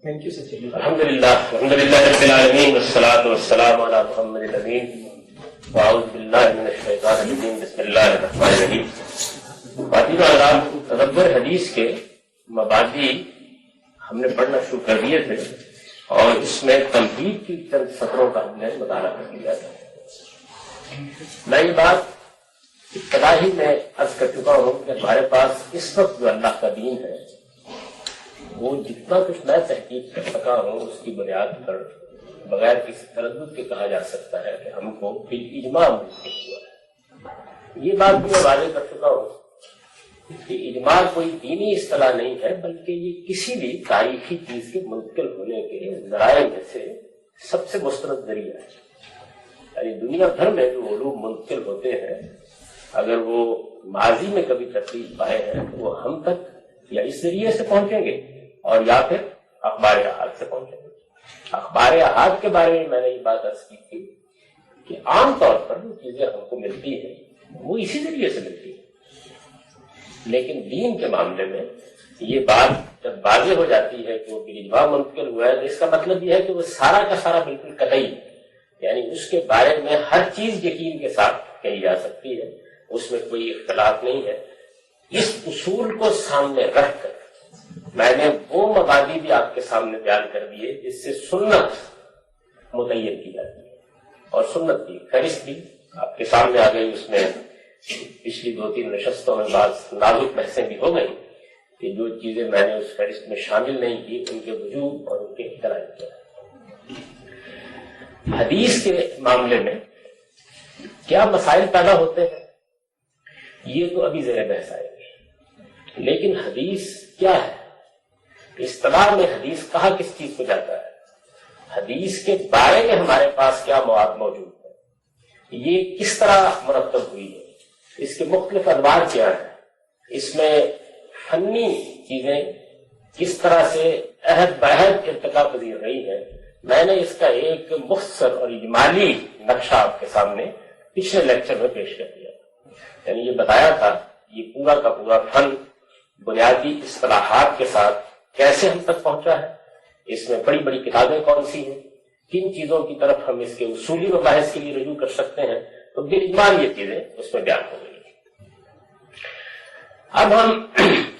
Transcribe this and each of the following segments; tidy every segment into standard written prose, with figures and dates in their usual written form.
Thank you Sachin. الحمدللہ رب العالمین والصلاة والسلام علی محمد الامین واعوذ باللہ من الشیطان الرجیم بسم اللہ الرحمن الرحیم. خواتین و حضرات، تدبر حدیث کے مبادی ہم نے پڑھنا شروع کر دیے تھے اور اس میں تمہید کی چند سطروں کا ہم نے مطالعہ کر لیا تھا. میں یہ بات ابتدا ہی میں عرض کر چکا ہوں کہ ہمارے پاس اس وقت جو اللہ کا دین ہے وہ جتنا کچھ میں تحقیق کر سکا ہوں اس کی بنیاد پر بغیر کسی تردد کے کہا جا سکتا ہے کہ ہم کو اجماع منتقل ہوا ہے. یہ بات بھی میں واضح کر چکا ہوں کہ اجماع کوئی دینی اصطلاح نہیں ہے، بلکہ یہ کسی بھی تاریخی چیز کے منتقل ہونے کے ذرائع میں سے سب سے مستند ذریعہ ہے. یعنی دنیا بھر میں جو علوم منتقل ہوتے ہیں اگر وہ ماضی میں کبھی ترتیب پائے ہیں تو وہ ہم تک یا اس ذریعے سے پہنچیں گے اور یا پھر اخبار احاد سے پہنچیں گے. اخبار احاد کے بارے میں میں نے یہ بات عرض کی تھی کہ عام طور پر جو چیزیں ہم کو ملتی ہیں وہ اسی ذریعے سے ملتی ہیں، لیکن دین کے معاملے میں یہ بات جب واضح ہو جاتی ہے کہ وہ بالاجماع منتقل ہوا ہے تو اس کا مطلب یہ ہے کہ وہ سارا کا سارا بالکل قطعی ہے. یعنی اس کے بارے میں ہر چیز یقین کے ساتھ کہی جا سکتی ہے، اس میں کوئی اختلاف نہیں ہے. اس اصول کو سامنے رکھ کر میں نے وہ مبادی بھی آپ کے سامنے بیان کر دیے جس سے سنت متعین کی جاتی ہے، اور سنت کی فہرست بھی آپ کے سامنے آ گئی. اس میں پچھلی 2-3 نشستوں میں بعض نازک بحثیں بھی ہو گئی کہ جو چیزیں میں نے اس فہرست میں شامل نہیں کی ان کے وجوب اور ان کے اختلاف کیا. حدیث کے معاملے میں کیا مسائل پیدا ہوتے ہیں یہ تو ابھی زیر بحث آئے گی، لیکن حدیث کیا ہے، اصطلاح میں حدیث کہا کس چیز کو جاتا ہے، حدیث کے بارے میں ہمارے پاس کیا مواد موجود ہے، یہ کس طرح مرتب ہوئی ہے، اس کے مختلف ادوار کیا ہیں، اس میں فنی چیزیں کس طرح سے عہد بعہد ارتقا پذیر رہی ہے. میں نے اس کا ایک مختصر اور اجمالی نقشہ آپ کے سامنے پچھلے لیکچر میں پیش کر دیا. یعنی یہ بتایا تھا یہ پورا کا پورا فن بنیادی اصطلاحات کے ساتھ کیسے ہم تک پہنچا ہے، اس میں بڑی بڑی کتابیں کون سی ہیں، کن چیزوں کی طرف ہم اس کے اصولی مباحث کے لیے رجوع کر سکتے ہیں، تو بالاجمال یہ چیزیں اس میں بیان ہو گئی. اب ہم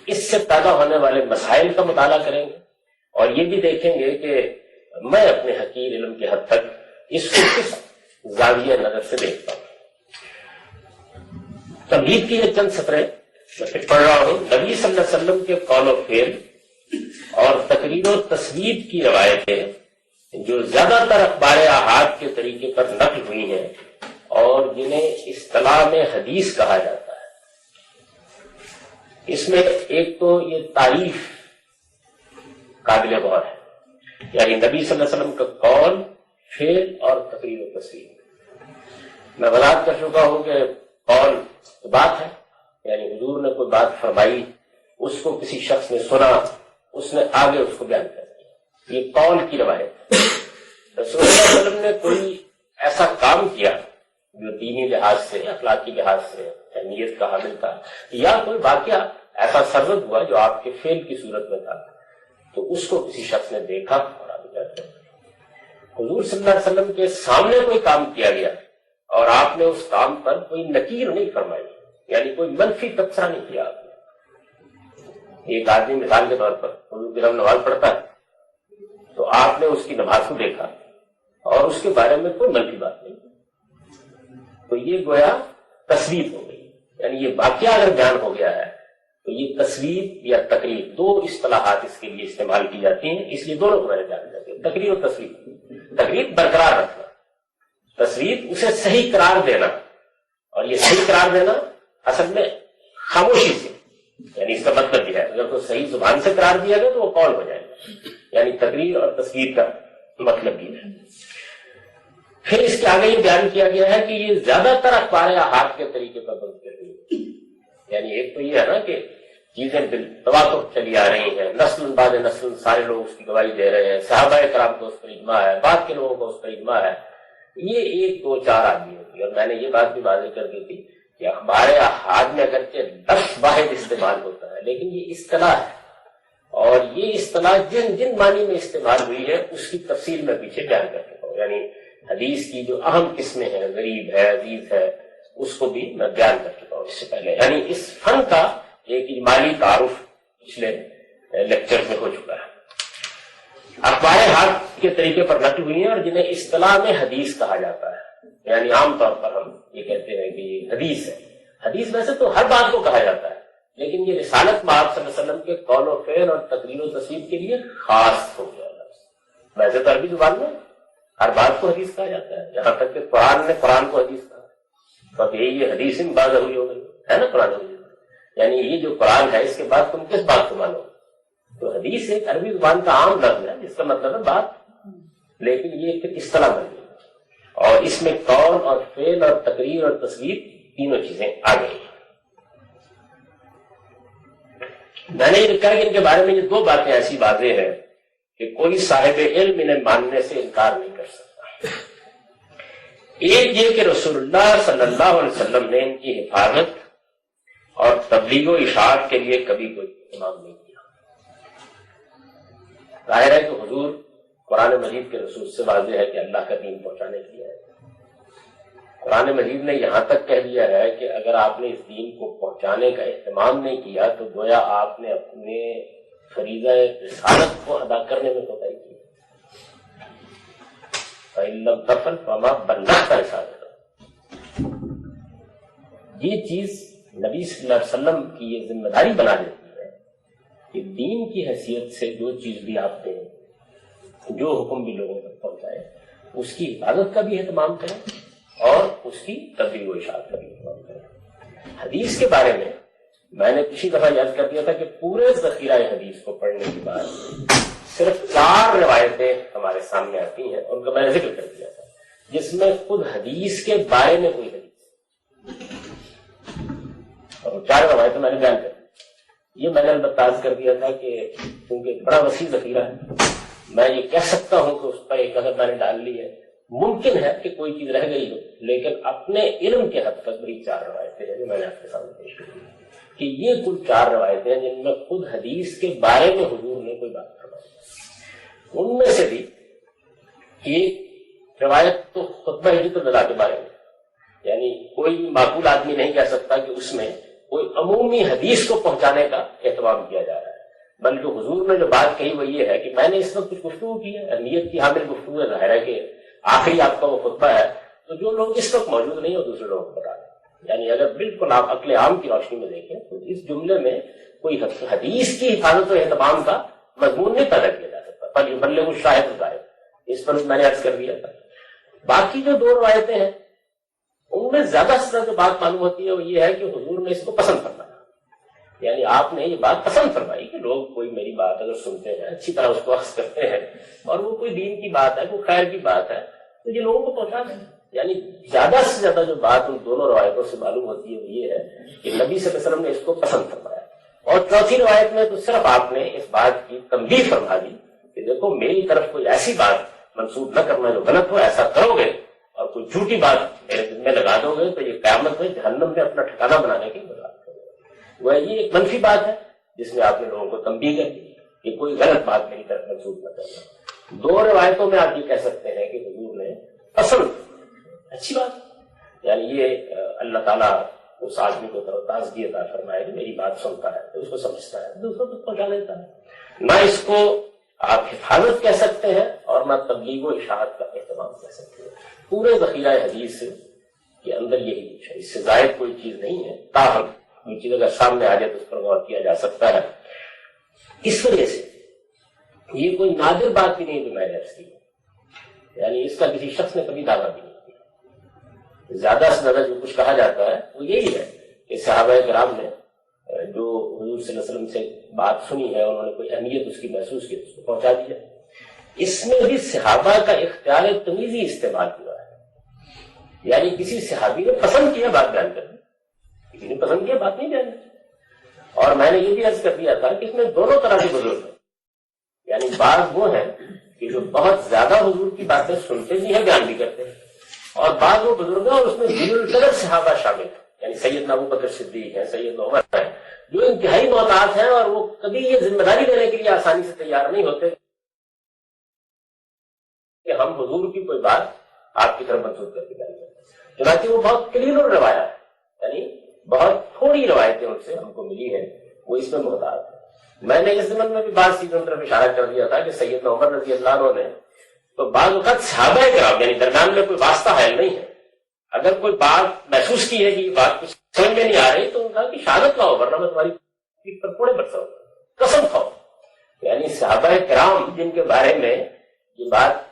اس سے پیدا ہونے والے مسائل کا مطالعہ کریں گے اور یہ بھی دیکھیں گے کہ میں اپنے حقیر علم کے حد تک اس کو کس زاویہ نظر سے دیکھتا ہوں. تمہید کی یہ چند سطریں میں پڑھ رہا ہوں. نبی صلی اللہ علیہ وسلم کے قول و فعل اور تقریر و تصویب کی روایتیں جو زیادہ تر اخبار احاد کے طریقے پر نقل ہوئی ہیں اور جنہیں اصطلاح میں حدیث کہا جاتا ہے، اس میں ایک تو یہ تعریف قابل غور ہے. یعنی نبی صلی اللہ علیہ وسلم کا قول، فعل اور تقریر و تصویر. میں وضاحت کر چکا ہوں کہ قول بات ہے، یعنی حضور نے کوئی بات فرمائی، اس کو کسی شخص نے سنا، اس نے آگے اس کو بیان کر دیا، یہ قول کی روایت. رسول اللہ صلی اللہ علیہ وسلم نے کوئی ایسا کام کیا جو دینی لحاظ سے، اخلاقی لحاظ سے اہمیت کا حامل تھا، یا کوئی واقعہ ایسا سرزد ہوا جو آپ کے فعل کی صورت میں تھا، تو اس کو کسی شخص نے دیکھا اور آگے بیان کر دیا. حضور صلی اللہ علیہ وسلم کے سامنے کوئی کام کیا گیا اور آپ نے اس کام پر کوئی نکیر نہیں فرمائی، یعنی کوئی منفی تبصرہ نہیں کیا آپ نے. ایک آدمی مثال کے طور پر حضور کی نماز پڑھتا ہے تو آپ نے اس کی نماز کو دیکھا اور اس کے بارے میں کوئی منفی بات نہیں، تو یہ گویا تصویر ہو گئی. یعنی یہ واقعہ اگر بیان ہو گیا ہے تو یہ تصویر یا تقریر، دو اصطلاحات اس کے لیے استعمال کی جاتی ہیں، اس لیے دونوں کو میں نے بیان کر دیا. تقریر اور تصویر. تقریر برقرار رکھنا، تصویر اسے صحیح قرار دینا، اور یہ صحیح قرار دینا اصل میں خاموشی سے. یعنی اس کا مطلب یہ ہے اگر تو صحیح زبان سے قرار دیا گیا تو وہ قول ہو جائے گا. یعنی تقریر اور تصویر کا مطلب یہ ہے. پھر اس کے آگے یہ بیان کیا گیا ہے کہ یہ زیادہ تر اخبار احاد کے طریقے پر منتقل ہوئی. یعنی ایک تو یہ ہے نا کہ چیزیں بالتواتر چلی آ رہی ہیں، نسل بعد نسل سارے لوگ اس کی گواہی دے رہے ہیں، صحابہ کرام کو اس پر اجماع ہے، بعد کے لوگوں کو اس پر اجماع ہے. یہ 1-2-4 آدمی ہوتی ہے. اور میں نے یہ بات بھی واضح کر دی تھی کہ اخبار احاد میں اگرچہ لفظ واحد استعمال ہوتا ہے لیکن یہ اصطلاح ہے اور یہ اصطلاح جن جن معنی میں استعمال ہوئی ہے اس کی تفصیل میں پیچھے بیان کر چکا ہوں. یعنی حدیث کی جو اہم قسمیں ہیں، غریب ہے، عزیز ہے، اس کو بھی میں بیان کر چکا ہوں اس سے پہلے. یعنی اس فن کا ایک اجمالی تعارف پچھلے لیکچر میں ہو چکا ہے. اخبار ہاتھ کے طریقے پر نقل ہوئی ہیں اور جنہیں اصطلاح میں حدیث کہا جاتا ہے. یعنی عام طور پر ہم یہ کہتے ہیں کہ یہ حدیث ہے. حدیث ویسے تو ہر بات کو کہا جاتا ہے، لیکن یہ رسالت مآب صلی اللہ علیہ وسلم کے قول و فعل اور تقریر و تصویر کے لیے خاص ہو گیا لفظ. ویسے تو عربی زبان میں ہر بات کو حدیث کہا جاتا ہے، یہاں تک کہ قرآن نے قرآن کو حدیث کہا. تو یہ حدیث میں بعض ہوئی ہو گئی ہے نا قرآن حدیث. یعنی یہ جو قرآن ہے اس کے بعد تم کس بات کو مانو؟ تو حدیث ایک عربی زبان کا عام لفظ ہے جس کا مطلب ہے بات، لیکن یہ پھر اصطلاح بن گئی اور اس میں قول اور فعل اور تقریر اور تصویر تینوں چیزیں آ گئی. میں نے یہ لکھا ہے کہ ان کے بارے میں یہ دو باتیں ایسی واضح ہیں کہ کوئی صاحب علم انہیں ماننے سے انکار نہیں کر سکتا. ایک یہ کہ رسول اللہ صلی اللہ علیہ وسلم نے ان کی حفاظت اور تبلیغ و اشاعت کے لیے کبھی کوئی اہتمام نہیں کیا. ظاہر ہے کہ حضور قرآن مجید کے رسول سے واضح ہے کہ اللہ کا دین پہنچانے کے لیے ہے. قرآن مجید نے یہاں تک کہہ دیا ہے کہ اگر آپ نے اس دین کو پہنچانے کا اہتمام نہیں کیا تو گویا آپ نے اپنے فریضہ رسالت کو ادا کرنے میں کوتاہی کی. فَإِن لَّمْ تَفْعَلْ فَمَا بَلَّغْتَ رِسَالَتَهُ. یہ چیز نبی صلی اللہ علیہ وسلم کی یہ ذمہ داری بنا دیتی ہے کہ دین کی حیثیت سے جو چیز بھی آپ دیں، جو حکم بھی لوگوں تک پہنچائے، اس کی حفاظت کا بھی اہتمام کریں اور اس کی تبلیغ و اشاعت کا بھی اہتمام کریں. حدیث کے بارے میں نے پچھلی دفعہ یاد کر دیا تھا کہ پورے ذخیرہ حدیث کو پڑھنے کے بعد صرف 4 روایتیں ہمارے سامنے آتی ہیں، ان کا میں نے ذکر کر دیا تھا، جس میں خود حدیث کے بارے میں کوئی حدیث، اور وہ 4 روایتیں میں نے بیان کر دی. یہ میں نے البتہ عرض کر دیا تھا کہ کیونکہ بڑا وسیع ذخیرہ ہے، میں یہ کہہ سکتا ہوں کہ اس پر ایک نظر میں نے ڈال لی ہے. ممکن ہے کہ کوئی چیز رہ گئی ہو، لیکن اپنے علم کے حد تک بڑی 4 روایتیں ہیں جو میں نے آپ کے سامنے پیش کی کہ یہ کل 4 روایتیں ہیں جن میں خود حدیث کے بارے میں حضور نے کوئی بات فرمائی. ان میں سے بھی ایک روایت تو خطبہ ہجرت الوداع کے بارے میں، یعنی کوئی معقول آدمی نہیں کہہ سکتا کہ اس میں کوئی عمومی حدیث کو پہنچانے کا اہتمام کیا جا رہا ہے، بلکہ حضور نے جو بات کہی وہ یہ ہے کہ میں نے اس وقت کچھ گفتگو کی ہے، اہمیت کی حامل گفتگو ہے. ظاہر ہے کہ آخری آپ کا وہ خطبہ ہے تو جو لوگ اس وقت موجود نہیں ہو دوسرے لوگوں کو بتا دیں. یعنی اگر بالکل آپ عقل عام کی روشنی میں دیکھیں تو اس جملے میں کوئی حدیث کی حفاظت و اہتمام کا مضمون نہیں پیدا کیا جا سکتا. پر یہ بلے وہ شاہد ظاہر اس پر میں نے عرض کر دیا تھا. باقی جو 2 روایتیں ہیں ان میں زیادہ سے زیادہ بات معلوم ہوتی ہے وہ یہ ہے کہ حضور نے اس کو پسند فرمایا. یعنی آپ نے یہ بات پسند فرمائی کہ لوگ کوئی میری بات اگر سنتے ہیں اچھی طرح اس کو اخذ کرتے ہیں اور وہ کوئی دین کی بات ہے، کوئی خیر کی بات ہے، تو یہ لوگوں کو پہنچا دیں. یعنی زیادہ سے زیادہ جو بات ان دونوں روایتوں سے معلوم ہوتی ہے وہ یہ ہے کہ نبی صلی اللہ علیہ وسلم نے اس کو پسند فرمایا. اور چوتھی روایت میں تو صرف آپ نے اس بات کی تنبیہ فرما دی کہ دیکھو میری طرف کوئی ایسی بات منسوب نہ کرنا جو غلط ہو. ایسا کرو گے اور کوئی جھوٹی بات میرے دل میں لگا دو گے تو یہ قیامت میں جہنم میں اپنا ٹھکانہ بنانے کی بات کرو گے. وہ یہ ایک منفی بات ہے جس میں آپ نے لوگوں کو تنبیہ کر دی کہ کوئی غلط بات میری طرف منسوب نہ کرنا. 2 روایتوں میں آپ یہ کہہ سکتے ہیں کہ حضور نے پسند، اچھی بات، یعنی یہ اللہ تعالیٰ اس آدمی کو تازگی عطا فرمائے کہ میری بات سنتا ہے تو اس کو سمجھتا ہے، دوسروں تک پہنچا دیتا ہے. نہ اس کو آپ حفاظت کہہ سکتے ہیں اور نہ تبلیغ و اشاعت کا اہتمام کہہ سکتے ہیں. پورے ذخیرہ حدیث کے اندر یہی کچھ ہے، اس سے زائد کوئی چیز نہیں ہے. تاہم یہ چیز اگر سامنے آ جائے تو اس پر غور کیا جا سکتا ہے. اس وجہ سے یہ کوئی نادر بات بھی نہیں جو میں نے عرض کی، یعنی اس کا کسی شخص نے کبھی دعویٰ بھی نہیں کیا. زیادہ سے زیادہ جو کچھ کہا جاتا ہے وہ یہی ہے کہ صحابہ کرام نے جو حضور صلی اللہ علیہ وسلم سے بات سنی ہے انہوں نے کوئی اہمیت اس کی محسوس کی، اس کو پہنچا دیا. اس میں بھی صحابہ کا اختیار تمیزی استعمال ہوا ہے. یعنی کسی صحابی نے پسند کیا بات بیان کرنا، کسی نے پسند کیا بات نہیں بیان کرنا. اور میں نے یہ بھی عرض کر دیا تھا کہ اس میں دونوں طرح کے بزرگ ہیں. یعنی بعض وہ ہیں کہ جو بہت زیادہ حضور کی باتیں سنتے بھی ہیں، بیان بھی کرتے ہیں، اور بعض وہ بزرگ ہیں اور اس میں ذی القدر صحابہ شامل ہیں. یعنی سیدنا ابو بکر صدیق ہیں، سیدنا عمر ہیں، جو انتہائی محتاط ہیں اور وہ کبھی یہ ذمہ داری لینے کے لیے آسانی سے تیار نہیں ہوتے کہ ہم حضور کی کوئی بات آپ کی طرف منسوخ کر کے جائیں گے. چنانچہ وہ بہت قلیل الروایہ ہے، یعنی بہت تھوڑی روایتیں ان سے ہم کو ملی ہے، وہ اس میں محتاط ہے. میں نے اس زمن میں بھی بعض چیزوں کی طرف اشارہ کر دیا تھا کہ سیدنا عمر رضی اللہ عنہ نے تو بعض اوقات صحابہ کرام یعنی درمیان میں کوئی واسطہ حائل نہیں ہے، اگر کوئی بات محسوس کی ہے کہ یہ بات کچھ سمجھ میں نہیں آ رہی تو ان کا کہ شہادت کہو ورنہ میں تمہاری پیٹھ پر کوڑے برساؤں گا، قسم کھاؤ. یعنی صحابہ کرام جن کے بارے میں یہ بات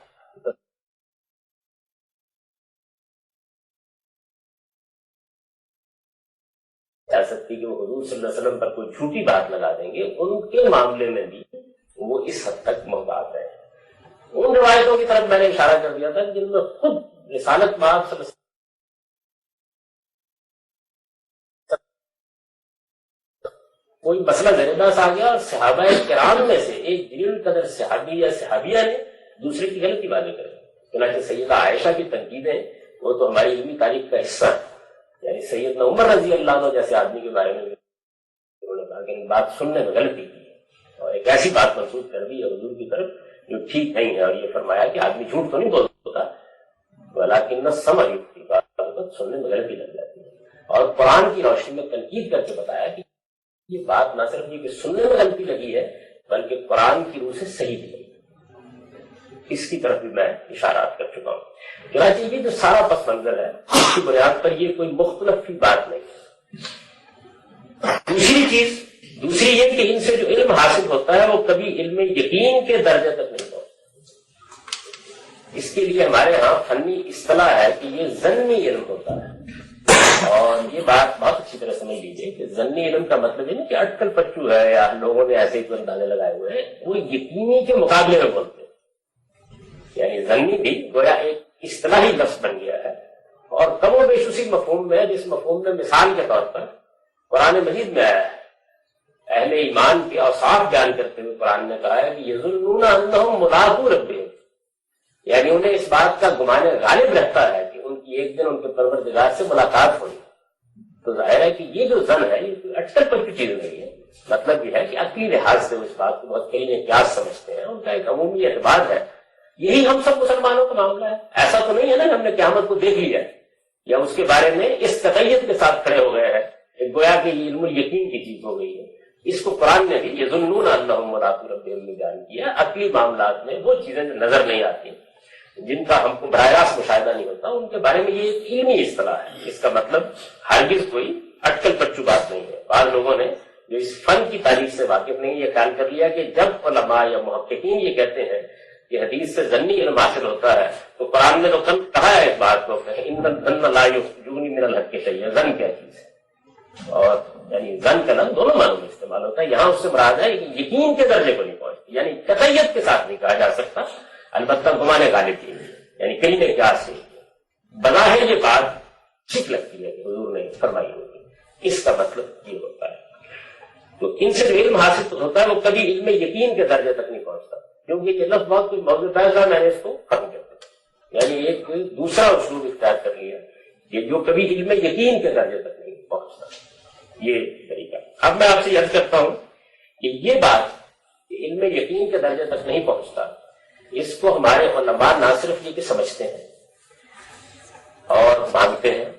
جا سکتی کہ وہ حضور صلی اللہ علیہ وسلم پر کوئی جھوٹی بات لگا دیں گے، ان کے معاملے میں بھی وہ اس حد تک محتاط ہے. ان روایتوں کی طرف میں نے اشارہ کر دیا تھا جن میں خود رسالت مآب صلی اللہ علیہ وسلم کوئی مسئلہ زیر بحث آ گیا اور صحابہ کرام میں سے ایک جلیل قدر صحابی یا صحابیہ نے دوسرے کی غلطی واضح کر دی. چنانچہ سیدہ عائشہ کی تنقیدیں وہ تو ہماری علمی تاریخ کا حصہ ہے. یعنی سیدنا عمر رضی اللہ عنہ جیسے آدمی کے بارے میں انہوں نے کہا کہ بات سننے میں غلطی کی اور ایک ایسی بات منسوخ کر دی ہے حضور کی طرف جو ٹھیک نہیں ہے، اور یہ فرمایا کہ آدمی جھوٹ تو نہیں بولتا ولیکن سمجھ بات سننے میں غلطی لگ جاتی ہے. اور قرآن کی روشنی میں تنقید کر کے بتایا کہ یہ بات نہ صرف یہ کہ سننے میں غلطی لگی ہے بلکہ قرآن کی روح سے صحیح بھی لگی. اس کی طرف بھی میں اشارات کر چکا ہوں. چنانچہ یہ جو سارا پس منظر ہے اس کی بنیاد پر یہ کوئی مختلف کی بات نہیں ہے. دوسری یہ کہ ان سے جو علم حاصل ہوتا ہے وہ کبھی علم یقین کے درجے تک نہیں پہنچتا. اس کے لیے ہمارے ہاں فنی اصطلاح ہے کہ یہ ظنی علم ہوتا ہے. اور یہ بات بہت اچھی طرح سمجھ لیجیے کہ ظنی علم کا مطلب یہ نہیں کہ اٹکل پچو ہے یا لوگوں نے ایسے ہی اندازے لگائے ہوئے ہیں، وہ یقینی کے مقابلے میں بولتے ہیں. یعنی ظنی بھی گویا ایک اصطلاحی لفظ بن گیا ہے اور کم و بیش اسی مفہوم میں جس مفہوم میں مثال کے طور پر قرآن مجید میں آیا ہے. اہل ایمان کے اوصاف بیان کرتے ہوئے قرآن نے کہا ہے کہ یظنون انہم ملاقو ربہم، یعنی انہیں اس بات کا گمان غالب رہتا ہے کہ ان کی ایک دن ان کے پروردگار سے ملاقات ہوئی. تو ظاہر ہے کہ یہ جو ظن ہے یہ اٹکل پر کی چیز نہیں ہے. مطلب یہ ہے کہ عقلی لحاظ سے اس بات کو بہت کئی قیاس سمجھتے ہیں، ان کا ایک عمومی اعتبار ہے. یہی ہم سب مسلمانوں کا معاملہ ہے. ایسا تو نہیں ہے نا کہ ہم نے قیامت کو دیکھ لیا یا اس کے بارے میں اس قطعیت کے ساتھ کھڑے ہو گئے ہیں ایک گویا کہ یہ علم یقین کی چیز ہو گئی ہے. اس کو قرآن نے بھی یظنون انہم ملاقو ربہم میں بیان کیا. عقلی معاملات میں وہ چیزیں جو نظر نہیں آتی، جن کا ہم کو براہ راست مشاہدہ نہیں ہوتا، ان کے بارے میں یہ ایک علمی اصطلاح ہے. اس کا مطلب ہرگز کوئی اٹکل پچو بات نہیں ہے. بعض لوگوں نے جو اس فن کی تاریخ سے واقف نہیں یہ خیال کر لیا کہ جب علماء یا محققین یہ کہتے ہیں کہ حدیث سے ظنی علم حاصل ہوتا ہے تو قرآن نے تو کہا ہے اس بات کو کہ ان الظن لا یخرجونی من الحق شیئا. ظن کیا چیز ہے؟ اور یعنی ظن کا لفظ دونوں معنوں میں استعمال ہوتا ہے. یہاں اس سے مراد ہے کہ یقین کے درجے کو نہیں پہنچتی، یعنی قطعیت کے ساتھ نہیں کہا جا سکتا، البتہ گمانے غالب کی یعنی کئی نے کیا سے بظاہر یہ بات ٹھیک لگتی ہے کہ حضور نے فرمائی ہوگی. اس کا مطلب یہ ہوتا ہے. تو ان سے جو علم حاصل ہوتا ہے وہ کبھی علم یقین کے درجے تک نہیں پہنچتا، کیونکہ یہ لفظ بہت کچھ موضوع پیدا میں نے اس کو ختم کر دیا. یعنی ایک دوسرا اسلوب اختیار کر لیا کہ جو کبھی علم یقین کے درجے تک نہیں پہنچتا. یہ طریقہ. اب میں آپ سے عرض کرتا ہوں کہ یہ بات کہ علم یقین کے درجے تک نہیں پہنچتا، اس کو ہمارے علماء نہ صرف یہ کہ سمجھتے ہیں اور مانتے ہیں،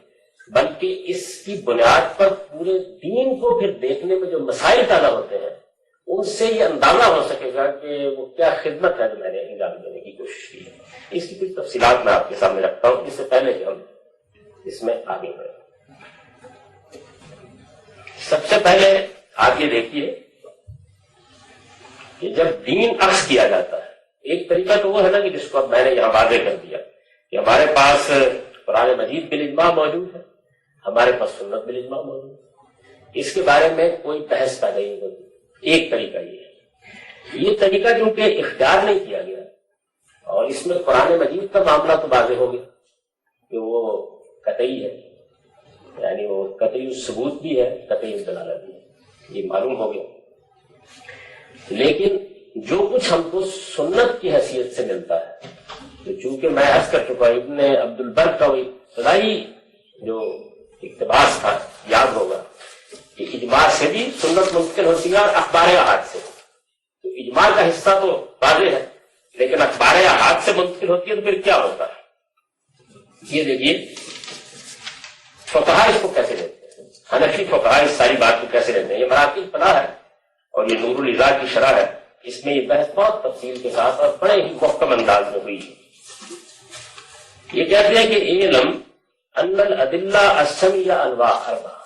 بلکہ اس کی بنیاد پر پورے دین کو پھر دیکھنے میں جو مسائل پیدا ہوتے ہیں ان سے یہ اندازہ ہو سکے گا کہ وہ کیا خدمت ہے جو میں نے انجام دینے کی کوشش کی ہے. اس کی کچھ تفصیلات میں آپ کے سامنے رکھتا ہوں اس سے پہلے کہ ہم اس میں آگے بڑھیں. سب سے پہلے آپ یہ دیکھیے کہ جب دین عرض کیا جاتا ہے، ایک طریقہ تو وہ ہے نا کہ جس کو اب میں نے یہاں واضح کر دیا کہ ہمارے پاس قرآن مجید بالاجماع موجود ہے، ہمارے پاس سنت بالاجماع موجود ہے. اس کے بارے میں کوئی بحث پیدا نہیں ہوتی. ایک طریقہ یہ ہے. یہ طریقہ کیونکہ اختیار نہیں کیا گیا اور اس میں قرآن مجید کا معاملہ تو واضح ہو گیا کہ وہ قطعی ہے، یعنی وہ قطعی ثبوت بھی ہے، قطعی دلالت بھی ہے، یہ معلوم ہو گیا. لیکن جو کچھ ہم کو سنت کی حیثیت سے ملتا ہے، تو چونکہ میں عرض کر چکا ابن عبد البر کا وہ ابتدائی جو اقتباس تھا یاد ہوگا کہ اجماع سے بھی سنت منتقل ہوتی ہیں اور اخبار احاد سے، تو اجماع کا حصہ تو واضح ہے، لیکن اخبار احاد سے منتقل ہوتی ہے تو پھر کیا ہوتا ہے؟ یہ دیکھیے فقہا اس کو کیسے لیتے ہیں، حنفی فقہا اس ساری بات کو کیسے لیتے ہیں۔ یہ مراکز فلاح ہے اور یہ نور الاضاء کی شرح ہے، اس میں یہ بحث بہت تفصیل کے ساتھ اور بڑے ہی محکم انداز میں ہوئی ہے۔ یہ کہتے ہیں کہ علم ان الادلہ السمعیہ انواع اربعہ،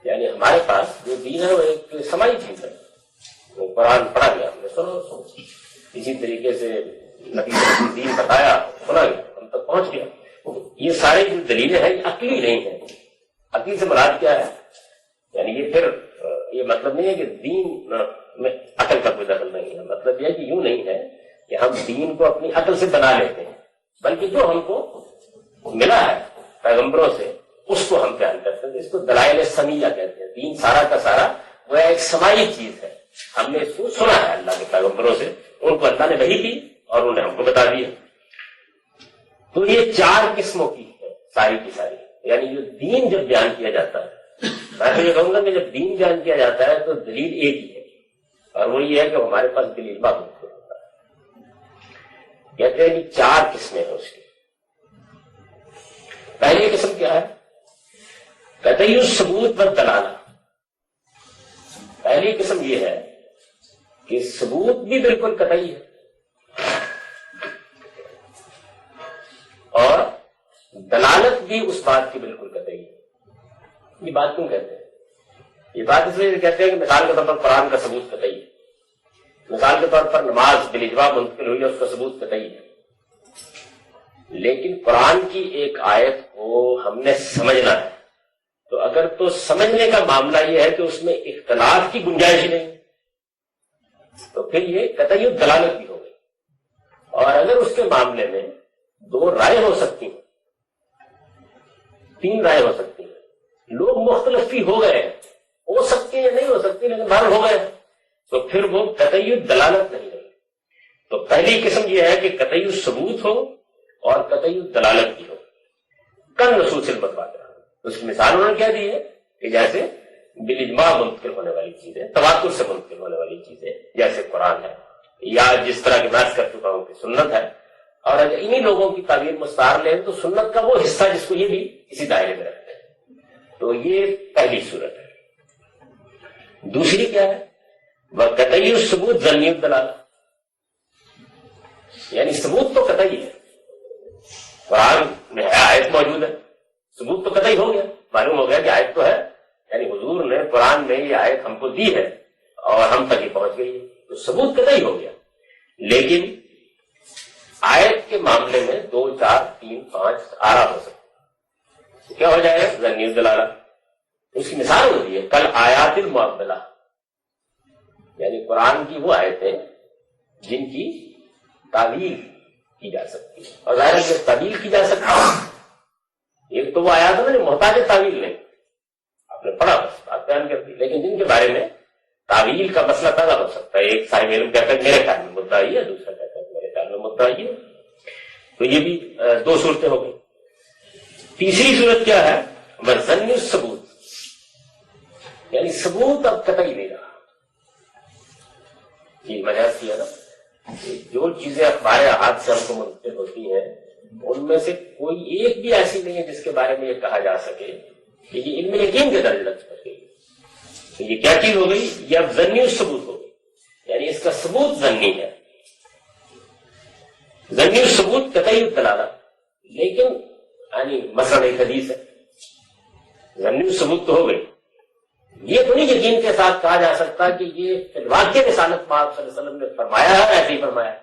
یعنی ہمارے پاس جو دین ہے وہ ایک سماعی چیز ہے، وہ قرآن پڑھا گیا ہم نے سنو، اسی طریقے سے نبی نے دین بتایا سنا گیا ہم تک پہنچ گیا۔ یہ سارے جو دلیلیں ہیں یہ عقلی نہیں ہیں۔ عقلی سے مراد کیا ہے؟ یعنی یہ پھر یہ مطلب نہیں ہے کہ دین میں عقل کا کوئی دخل نہیں ہے، مطلب یہ کہ یوں نہیں ہے کہ ہم دین کو اپنی عقل سے بنا لیتے ہیں، بلکہ جو ہم کو ملا ہے پیغمبروں سے اس کو ہم بیان کرتے ہیں، اس کو دلائل سمیعہ کہتے ہیں۔ دین سارا کا سارا وہ ایک سماعی چیز ہے، ہم نے اس کو سنا ہے اللہ کے پیغمبروں سے، ان کو اللہ نے وحی دی اور انہوں نے ہم کو بتا دیا۔ تو یہ 4 قسموں کی ہے ساری کی ساری، یعنی جو دین جب بیان کیا جاتا ہے، میں تو یہ کہوں گا کہ جب دین بیان کیا جاتا ہے تو دلیل ایک ہی ہے، اور وہ یہ ہے کہ ہمارے پاس دلیل موجود ہوتا ہے۔ کہتے ہیں کہ 4 قسمیں ہیں اس کی۔ پہلی قسم کیا ہے؟ قطعی الثبوت والدلالہ۔ پہلی قسم یہ ہے کہ ثبوت بھی بالکل قطعی ہے اور دلالت بھی اس بات کی بالکل قطعی ہے۔ یہ بات کیوں کہتے ہیں؟ یہ بات اس لیے کہتے ہیں کہ مثال کے طور پر قرآن کا ثبوت قطعی ہے، مثال کے طور پر نماز بالاجماع منتقل ہوئی ہے، اس کا ثبوت قطعی ہے، لیکن قرآن کی ایک آیت کو ہم نے سمجھنا ہے، تو اگر تو سمجھنے کا معاملہ یہ ہے کہ اس میں اختلاف کی گنجائش نہیں تو پھر یہ قطعی دلالت بھی ہو گئی۔ اور اگر اس کے معاملے میں 2 رائے ہو سکتی ہیں، 3 رائے ہو سکتی ہیں، لوگ مختلف بھی ہو گئے ہیں، ہو سکتی ہیں یا نہیں ہو سکتی لیکن بہرحال ہو گئے، تو پھر وہ قطعی دلالت نہیں رہی۔ تو پہلی قسم یہ ہے کہ قطعی ثبوت ہو اور قطعی دلالت بھی ہو، کن نصوص المتواترہ۔ اس کی مثال انہوں نے کیا دی ہے کہ جیسے بالاجماع منتقل ہونے والی چیزیں، تواتر سے منتقل ہونے والی چیزیں جیسے قرآن ہے، یا جس طرح کی بات کر چکا ہوں کہ سنت ہے، اور اگر انہی لوگوں کی تعبیر مستعار لیں تو سنت کا وہ حصہ جس کو یہ بھی اسی دائرے میں رکھتے ہیں۔ تو یہ پہلی صورت ہے۔ دوسری کیا ہے؟ وہ قطعی الثبوت ظنی الدلالہ، یعنی ثبوت تو قطعی ہے، قرآن میں ہے، آیت موجود ہے، ثبوت تو قطعی ہو گیا، معلوم ہو گیا کہ آیت تو ہے، یعنی حضور نے قرآن میں یہ آیت ہم کو دی ہے اور ہم تک یہ پہنچ گئی ہے، تو ثبوت قطعی ہو گیا۔ لیکن آیت کے معاملے میں 2 4 3 5 آرا ہو سکتے، کیا ہو جائے گا؟ ظنی الدلالہ۔ اس کی مثال ہوتی ہے کل آیات المعبدہ، یعنی قرآن کی وہ آیتیں جن کی تعویل کی جا سکتی ہے، اور ظاہر ہے کہ تعویل کی جا سکتی ہے۔ ایک تو وہ آیات ہے جو محتاج تعویل نہیں، آپ نے پڑھا بس بات بیان کر دی، لیکن جن کے بارے میں تعویل کا مسئلہ پیدا ہو سکتا ہے، ایک صاحب علم کہتا ہے میرے خیال میں مدعا یہ ہے، دوسرا کہتا ہے میرے خیال میں مدعا یہ ہے، تو یہ بھی 2 صورتیں ہو گئی۔ تیسری صورت کیا ہے؟ ظنی الثبوت، یعنی ثبوت اب قطعی نہیں رہا۔ یہ مجاز کیا نا، جو چیزیں اخبار احاد سے ہم کو منتقل ہوتی ہیں ان میں سے کوئی ایک بھی ایسی نہیں ہے جس کے بارے میں یہ کہا جا سکے کہ یہ علم یقین کے درجے تک پہنچ گئی۔ تو یہ کیا چیز ہو گئی؟ یہ اب ظنی الثبوت ہو گئی، یعنی اس کا ثبوت ظنی ہے، ظنی الثبوت قطعی الدلالہ۔ لیکن یعنی مثلا ایک حدیث ہے، ظنی الثبوت تو ہو گئی، یہ تو نہیں یقین کے ساتھ کہا جا سکتا کہ یہ واقع رسالت پاک صلی اللہ علیہ وسلم نے فرمایا ہے ایسے ہی فرمایا ہے۔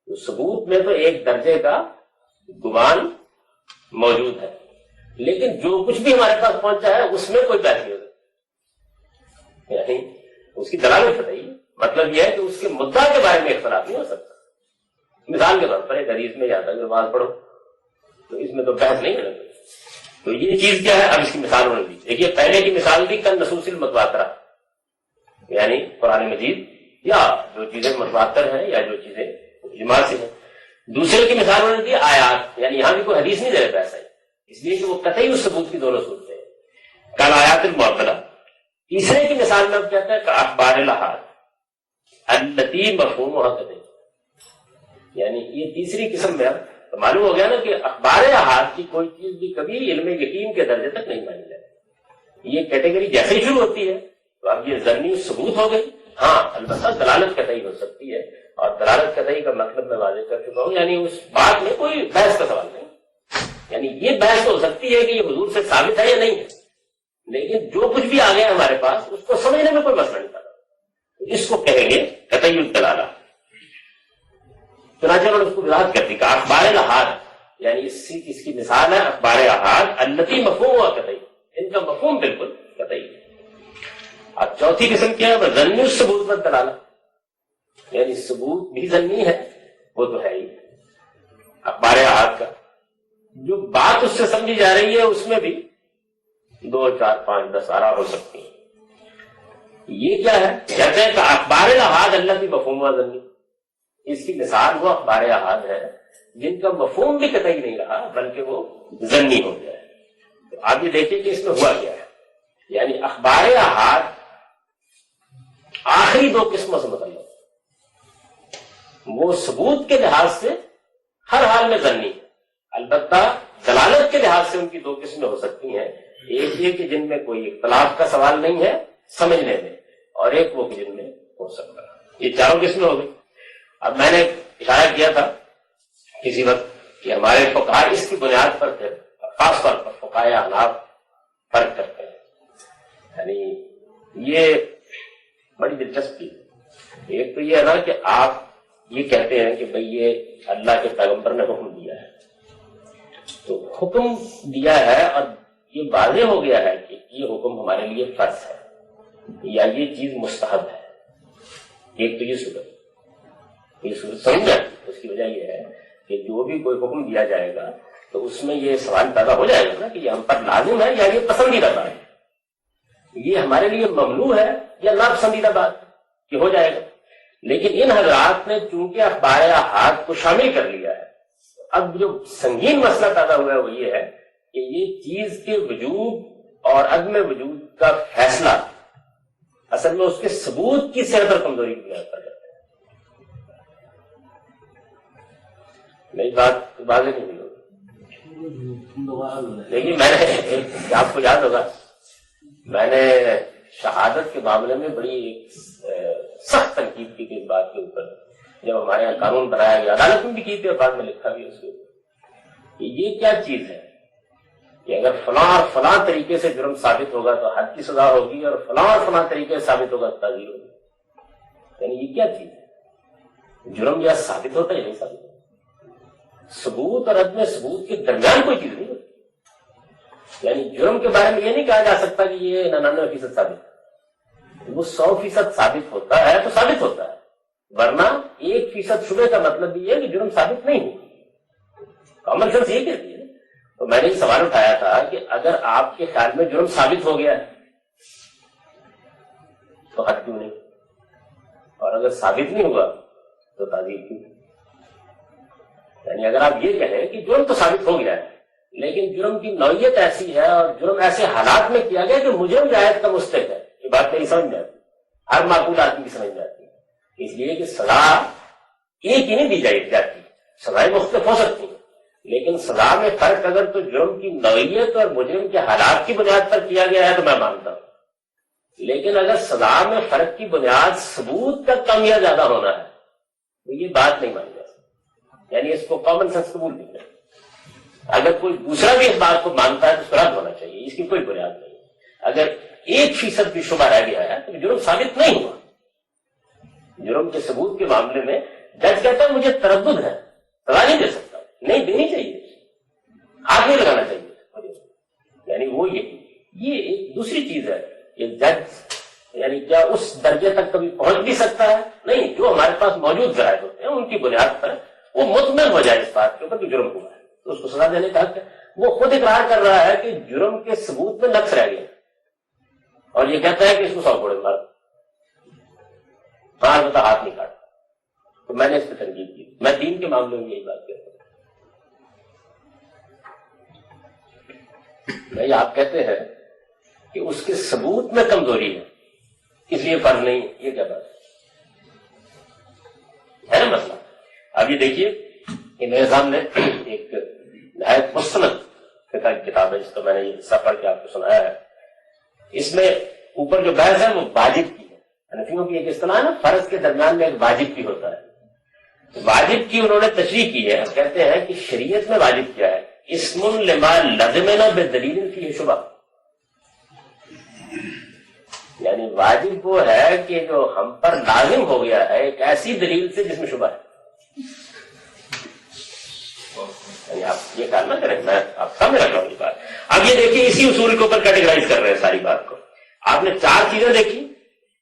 تو ثبوت میں تو ایک درجے کا گمان موجود ہے، لیکن جو کچھ بھی ہمارے پاس پہنچا ہے اس میں کوئی بحث نہیں ہو سکتی، یعنی اس کی دلالت بتائیے، مطلب یہ ہے کہ اس کے مدعا کے بارے میں اختلاف نہیں ہو سکتا۔ مثال کے طور پر ایک حدیث میں جاتا ہے نماز پڑھو، تو اس میں تو بحث نہیں ہے۔ تو یہ چیز کیا ہے؟ اب اس کی مثال انہوں نے دی۔ دیکھیے پہلے کی مثال دی کن نصوص المتواترہ، یعنی قرآن مجید یا جو چیزیں متواتر ہیں یا جو چیزیں اجماع سے ہیں۔ دوسرے کی مثال انہوں نے دی آیات، یعنی یہاں بھی کوئی حدیث نہیں دے رہا ایسا ہی، اس لیے کہ وہ قطعی ثبوت کی دونوں صورتیں ہیں۔ کل آیات المعبدہ، تیسرے کی مثال میں اب کہتا ہے کہ اخبار الاحاد التی مفہومها قطعی، یعنی یہ تیسری قسم میں تو معلوم ہو گیا نا کہ اخبار احاد کی کوئی چیز بھی کبھی علم یقین کے درجے تک نہیں مانی جاتی. یہ کیٹیگری جیسے ہی شروع ہوتی ہے تو اب یہ ظنی ثبوت ہو گئی. ہاں البتہ دلالت قطعی ہو سکتی ہے، اور دلالت قطعی کا مطلب میں واضح کر چکا ہوں، یعنی اس بات میں کوئی بحث کا سوال نہیں. یعنی یہ بحث تو ہو سکتی ہے کہ یہ حضور سے ثابت ہے یا نہیں ہے، لیکن جو کچھ بھی آ گیا ہمارے پاس اس کو سمجھنے میں کوئی مسئلہ نہیں پڑا. اس کو کہیں گے قطعی الدلالہ. چنانچہ انہوں نے اس کو وضاحت کر دی کہ اخبار الاحاد یعنی اس کی مثال ہے اخبار احاد التی مفہومها قطعی، ان کا مفہوم بالکل قطعی ہے. اب چوتھی قسم کیا ہے؟ وہ ظنی الثبوت والدلالہ، یعنی ثبوت بھی ظنی ہے، وہ تو ہے ہی اخبار احاد کا، جو بات اس سے سمجھی جا رہی ہے اس میں بھی 2 4 5 10 آرا ہو سکتی ہیں. یہ کیا ہے؟ کہتے ہیں کہ اخبار الاحاد التی مفہومها ظنی، اس کی مثال وہ اخبار احاد ہے جن کا مفہوم بھی قطعی نہیں رہا بلکہ وہ ظنی ہو گیا ہے. تو آپ یہ دیکھیں کہ اس میں ہوا کیا ہے. یعنی اخبار احاد آخری 2 قسموں سے متعلق، وہ ثبوت کے لحاظ سے ہر حال میں ظنی ہے، البتہ دلالت کے لحاظ سے ان کی 2 قسمیں ہو سکتی ہیں. ایک یہ کہ جن میں کوئی اختلاف کا سوال نہیں ہے سمجھنے میں، اور ایک وہ کہ جن میں ہو سکتا ہے. یہ چاروں قسمیں ہو گئی. اب میں نے اشارہ کیا تھا کسی وقت کہ ہمارے فقہاء اس کی بنیاد پر تھے، خاص طور پر فقہاء احناف فرق کرتے ہیں. یعنی یہ بڑی دلچسپی ہے. ایک تو یہ ہے نا کہ آپ یہ کہتے ہیں کہ بھئی یہ اللہ کے پیغمبر نے حکم دیا ہے، تو حکم دیا ہے اور یہ واضح ہو گیا ہے کہ یہ حکم ہمارے لیے فرض ہے یا یہ چیز مستحب ہے. ایک تو یہ صورت سمجھا. اس کی وجہ یہ ہے کہ جو بھی کوئی حکم دیا جائے گا تو اس میں یہ سوال پیدا ہو جائے گا نا کہ یہ ہم پر لازم ہے یا یہ پسندیدہ بات ہے، یہ ہمارے لیے ممنوع ہے یا ناپسندیدہ بات کہ ہو جائے گا. لیکن ان حضرات نے چونکہ اخبار احاد کو شامل کر لیا ہے، اب جو سنگین مسئلہ پیدا ہوا ہے وہ یہ ہے کہ یہ چیز کے وجود اور عدم وجود کا فیصلہ اصل میں اس کے ثبوت کی صحت اور کمزوری کی بنیاد پر جاتا ہے. میری بات واضح نہیں ہوئی ہوگی، لیکن میں نے آپ کو یاد ہوگا میں نے شہادت کے معاملے میں بڑی سخت تنقید کی تھی اس بات کے اوپر، جب ہمارے یہاں قانون بنایا گیا، عدالت میں بھی کی تھی اور بعد میں لکھا بھی اس کے اوپر کہ یہ کیا چیز ہے کہ اگر فلاں اور فلاں طریقے سے جرم ثابت ہوگا تو حد کی سزا ہوگی، اور فلاں اور فلاں طریقے سے ثابت ہوگا تو تعزیر ہوگی. یعنی یہ کیا چیز ہے؟ جرم یا ثابت ہوتا ہے یا نہیں ثابت ہوتا. ثبوت اور عدم ثبوت کے درمیان کوئی چیز نہیں ہوتی. یعنی جرم کے بارے میں یہ نہیں کہا جا سکتا کہ یہ 99% ثابت ہے، وہ 100% ثابت ہوتا ہے تو ثابت ہوتا ہے، ورنہ 1% شبہ کا مطلب یہ ہے کہ جرم ثابت نہیں ہو. کامن سینس یہ کہتی ہے. تو میں نے یہ سوال اٹھایا تھا کہ اگر آپ کے خیال میں جرم ثابت ہو گیا ہے تو حد کیوں نہیں، اور اگر ثابت نہیں ہوا تو تعزیر کیوں؟ یعنی اگر آپ یہ کہیں کہ جرم تو ثابت ہو گیا ہے لیکن جرم کی نوعیت ایسی ہے اور جرم ایسے حالات میں کیا گیا کہ مجرم جائز کا مستحق ہے، یہ بات نہیں سمجھ میں آتی، ہر معقول آدمی کی سمجھ میں آتی ہے. اس لیے کہ سزا ایک ہی نہیں دی جاتی، سزائیں مختلف ہو سکتی ہیں، لیکن سزا میں فرق اگر تو جرم کی نوعیت اور مجرم کے حالات کی بنیاد پر کیا گیا ہے تو میں مانتا ہوں. لیکن اگر سزا میں فرق کی بنیاد ثبوت کا کم یا زیادہ ہونا ہے تو یہ بات نہیں مانی جا سکتی. یعنی اس کو کامن سینس قبول نہیں ہے. اگر کوئی دوسرا بھی اس بات کو مانتا ہے تو اس کو رد ہونا چاہیے، اس کی کوئی بنیاد نہیں. اگر 1% بھی شبہ رہ گیا ہے تو جرم ثابت نہیں ہوا. جرم کے ثبوت کے معاملے میں جج کہتا ہے مجھے تردد ہے، سزا نہیں دے سکتا، نہیں دینی چاہیے، ہاتھ نہیں لگانا چاہیے. یعنی وہ یہ ایک دوسری چیز ہے کہ جج یعنی کیا اس درجے تک کبھی پہنچ بھی سکتا ہے؟ نہیں. جو ہمارے پاس موجود ذرائع ہوتے ہیں ان کی بنیاد پر وہ مطمئن ہو جائے اس بات کے اوپر کہ جرم ہوا ہے تو اس کو سزا دینے کا حق ہے. وہ خود اقرار کر رہا ہے کہ جرم کے ثبوت میں نقص رہ گیا اور یہ کہتا ہے کہ اس کو 100 کوڑے مار بتا ہاتھ نہیں کاٹا. تو میں نے اس پہ تنقید کی. میں دین کے معاملے میں یہی بات کہتا ہوں. نہیں آپ کہتے ہیں کہ اس کے ثبوت میں کمزوری ہے اس لیے فرض نہیں ہے، یہ کیا بات ہے نا مسئلہ؟ اب یہ دیکھیے کہ میرے سامنے ایک نہایت مستند فقہ کی کتاب ہے جس کو میں نے یہ حصہ پڑھ کے آپ کو سنایا ہے. اس میں اوپر جو بحث ہے وہ واجب کی ہے. حنفیوں کی ایک اصطلاح ہے نا، فرض کے درمیان میں ایک واجب کی ہوتا ہے. واجب کی انہوں نے تشریح کی ہے، کہتے ہیں کہ شریعت میں واجب کیا ہے، اسم لما لزمنا بدلیل فیہ شبہ، یعنی واجب وہ ہے کہ جو ہم پر لازم ہو گیا ہے ایک ایسی دلیل سے جس میں شبہ ہے. یعنی آپ یہ کام نہ کریں، میں آپ سامنے رکھ رہا ہوں یہ بات. اب یہ دیکھیے اسی اصول کے اوپر کیٹیگرائز کر رہے ہیں ساری بات کو. آپ نے 4 چیزیں دیکھی،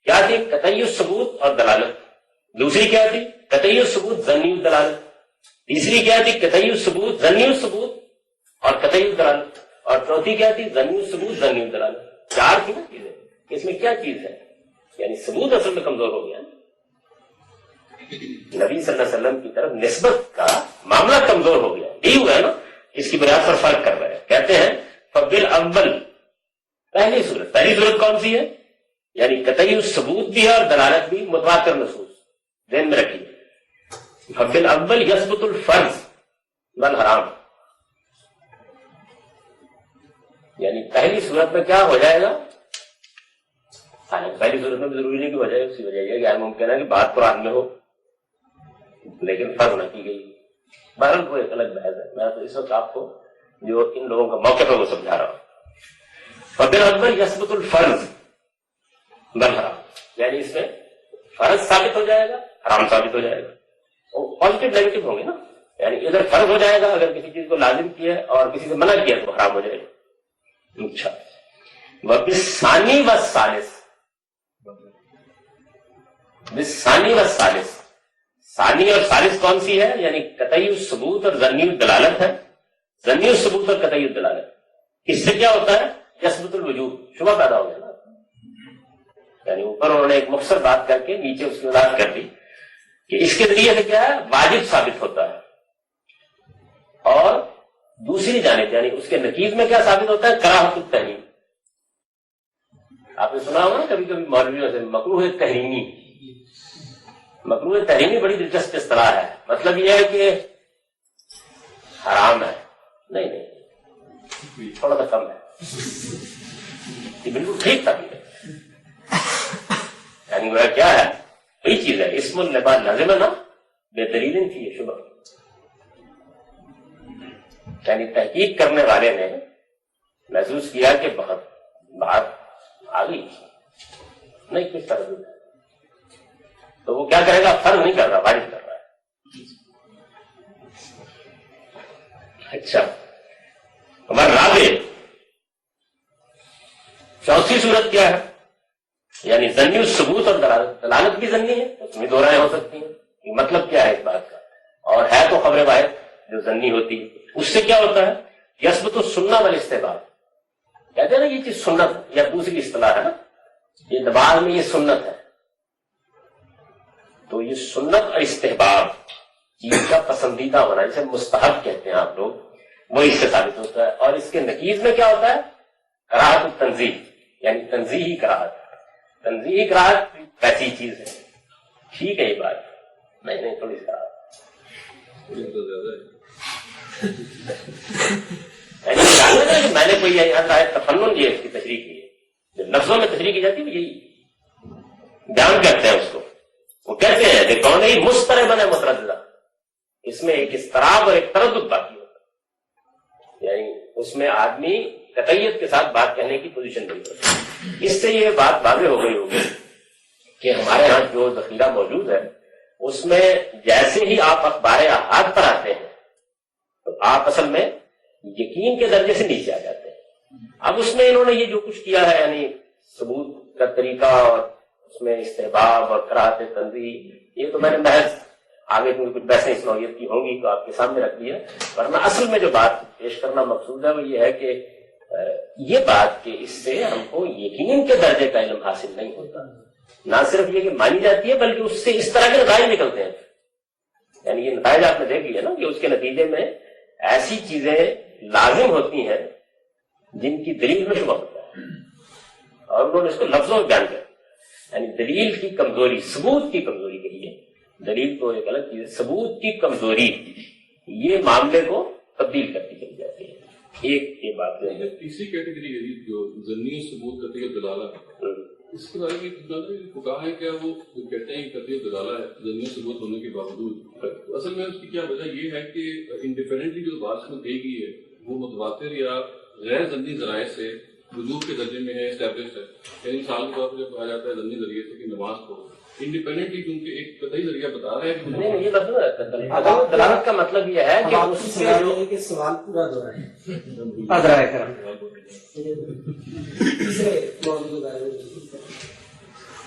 کیا تھی؟ قطعی الثبوت اور دلالت. دوسری کیا تھی؟ قطعی الثبوت ظنی الدلالت. تیسری کیا تھی؟ قطعی الثبوت ظنی الثبوت اور قطعی الدلالت. اور چوتھی کیا تھی؟ ظنی الثبوت ظنی الدلالت. 4 تھی نا چیزیں. اس میں کیا چیز ہے؟ یعنی ثبوت اصل میں کمزور ہو گیا، نبی صلی اللہ علیہ وسلم کی طرف نسبت کا معاملہ کمزور ہو گیا. یہی ہوا ہے نا، اس کی بنیاد پر فرق کر رہے ہیں. کہتے ہیں فبل اول، پہلی صورت کون سی ہے؟ یعنی قطعی الثبوت بھی ہے اور دلالت بھی، متواتر نصوص ذہن میں رکھیے. فبل اول یثبت الفرض والحرام، یعنی پہلی صورت میں کیا ہو جائے گا؟ پہلی صورت میں بھی ضروری نہیں کہ ہو جائے، اسی وجہ یہ غیر ممکن ہے کہ بات قرآن میں ہو لیکن فرض نہ کی گئی. بہرحال وہ ایک الگ بحث ہے، میں تو اس وقت آپ کو جو ان لوگوں کا موقع پہ وہ سمجھا رہا ہوں. فبل اول یثبت الفرض والحرام، یعنی اس میں فرض ثابت ہو جائے گا، حرام ثابت ہو جائے گا. پازیٹو نیگیٹو ہوں گے نا، یعنی ادھر فرض ہو جائے گا اگر کسی چیز کو لازم کیا اور کسی سے منع کیا تو حرام ہو جائے گا. اچھا، بالثانی والثالث، بالثانی والثالث، ثانی اور ثالث کون سی ہے؟ یعنی قطعی الثبوت اور ظنی الدلالت ہے. ظنی الثبوت اور قطعی الدلالت، اس سے کیا ہوتا ہے؟ یثبت الوجوب، شبہ پیدا ہو گیا نا. یعنی اوپر انہوں نے ایک مختصر بات کر کے نیچے اس کی وضاحت کر دی کہ اس کے ذریعے سے کیا ہے؟ واجب ثابت ہوتا ہے. اور دوسری جانب یعنی اس کے نقیض میں کیا ثابت ہوتا ہے؟ کراہت التحریم. آپ نے سنا ہوگا کبھی کبھی مولویوں سے مکروہ تحریمی. مکروہ تحریمی بڑی دلچسپ اصطلاح ہے. مطلب یہ ہے کہ حرام ہے، نہیں تھوڑا سا کم ہے، یہ بالکل ٹھیک تھا. یعنی وہ کیا ہے؟ وہی چیز ہے، اسم لما لازم نا بے دلیل تھی یہ شبہ. یعنی تحقیق کرنے والے نے محسوس کیا کہ بہت بات آ گئی نہیں کس طرح ہے، تو وہ کیا کرے گا؟ فرض نہیں کر رہا، واجب کر رہا ہے. اچھا، ہمارا رابع، چوتھی صورت کیا ہے؟ یعنی ظنی الثبوت اور دلالت بھی ظنی ہے، اس میں 2 رائے ہو سکتی ہیں. مطلب کیا ہے اس بات کا؟ اور ہے تو خبر واحد جو ظنی ہوتی ہے. اس سے کیا ہوتا ہے؟ یثبت السنہ والاستحباب. کہتے ہیں نا یہ چیز سنت یا دوسری اصطلاح ہے نا، یہ نماز میں یہ سنت ہے، تو یہ سنت اور استحباب چیز کا پسندیدہ ہونا، جسے مستحب کہتے ہیں آپ لوگ، وہ اس سے ثابت ہوتا ہے. اور اس کے نقیض میں کیا ہوتا ہے؟ کراہت التنزیہ، یعنی تنزیہی کراہت. تنزیہی کراہت کیسی چیز ہے؟ ٹھیک ہے یہ بات، نہیں تھوڑی سی کراہت، یعنی میں نے کوئی یہاں تفنن یہ اس کی تشریح کی ہے. جب لفظوں میں تشریح کی جاتی ہے یہی بیان کرتے ہیں اس کو. وہ کہتے ہیں کہ کون ہی مسترب ہے مترددہ، اس میں ایک اضطراب اور ایک تردد باقی ہوتا ہے، یعنی اس میں آدمی قطعیت کے ساتھ بات کہنے کی پوزیشن نہیں ہوتی. اس سے یہ بات واضح ہو گئی ہوگی کہ ہمارے ہاں جو ذخیرہ موجود ہے اس میں جیسے ہی آپ اخبار احاد پر آتے ہیں تو آپ اصل میں یقین کے درجے سے نیچے آ جاتے ہیں. اب اس میں انہوں نے یہ جو کچھ کیا ہے، یعنی ثبوت کا طریقہ اور اس میں استحباب اور کراہت تنزیہ، یہ تو میں نے محض آگے کیونکہ کچھ بحثیں اس نوعیت کی ہوں گی تو آپ کے سامنے رکھ دیا. ورنہ اصل میں جو بات پیش کرنا مقصود ہے وہ یہ ہے کہ یہ بات کہ اس سے ہم کو یقین کے درجے کا علم حاصل نہیں ہوتا. نہ صرف یہ کہ مانی جاتی ہے بلکہ اس سے اس طرح کے نتائج نکلتے ہیں. یعنی یہ نتائج آپ نے دیکھ لیا نا کہ اس کے نتیجے میں ایسی چیزیں لازم ہوتی ہیں جن کی دلیل میں شبہ ہوتا ہے. اور انہوں نے اس کو لفظوں میں بیان کیا، یعنی دلیل کی کمزوری، ثبوت کی کمزوری کہی ہے، دلیل تو ایک الگ چیز ہے، ثبوت کی کمزوری یہ معاملے کو تبدیل کرتی چلی جاتی ہے۔ ایک یہ بات ہے۔ تیسری کیٹیگری ہے جو ضمنی ثبوت قطعی دلالہ، اس کے بارے میں کہا ہے کیا وہ کہتے ہیں قطعی دلالہ ہے ضمنی ثبوت ہونے کے باوجود، اصل میں اس کی کیا وجہ یہ ہے کہ انڈیپینڈنٹلی جو بات میں کہی گئی ہے وہ متواتر یا غیر ضمنی ذرائع سے وجوب کے درجے میں ہے، اسٹیبلشڈ ہے، یعنی مثال کے طور پر جب کہا جاتا ہے ضمنی ذریعے سے کہ نماز پڑھو، انڈیپینڈنٹلی کیونکہ ایک قطعی ذریعہ بتا رہا ہے کہ نہیں، یہ مطلب دلالت کا مطلب یہ ہے کہ سوال پورا دہرائیں۔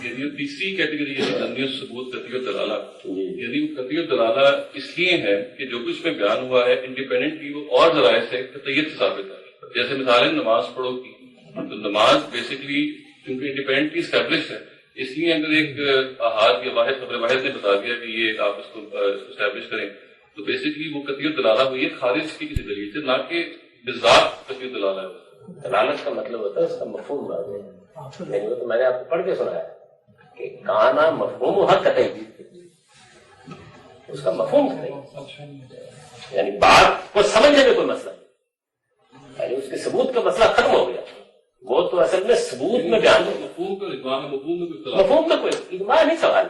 یعنی تیسری کیٹیگری ہے ضمنی ثبوت قطعی دلالہ، یعنی قطعی دلالہ اس لیے ہے کہ جو کچھ میں بیان ہوا ہے انڈیپینڈنٹلی وہ اور ذرائع سے قطعیت سے ثابت ہے۔ جیسے مثال نماز پڑھو کی، تو نماز بیسکلی کیونکہ انڈیپینڈنٹلی اسٹیبلشڈ ہے، اس لیے اگر ایک احاد یا واحد خبر واحد نے بتا دیا کہ یہ آپ اس کو اسٹیبلش کریں تو بیسکلی وہ قطعی دلالہ ہوئی ہے خارج کی کسی دلیل سے، نہ کہ بذات قطعی دلالہ ہے۔ دلالت کا مطلب ہوتا ہے اس کا مفہوم واضح ہے، وہ تو میں نے آپ کو پڑھ کے سنایا کہ کانا مفہوم حق قطعی، اس کا مفہوم قطعی، یعنی بات کو سمجھنے میں کوئی مسئلہ نہیں، یعنی اس کے ثبوت کا مسئلہ ختم ہو گیا، وہ تو اصل میں ثبوت میں بیان ہے۔ مفہوم کا اجماع ہے، مفہوم کا کوئی اجماع نہیں، سوال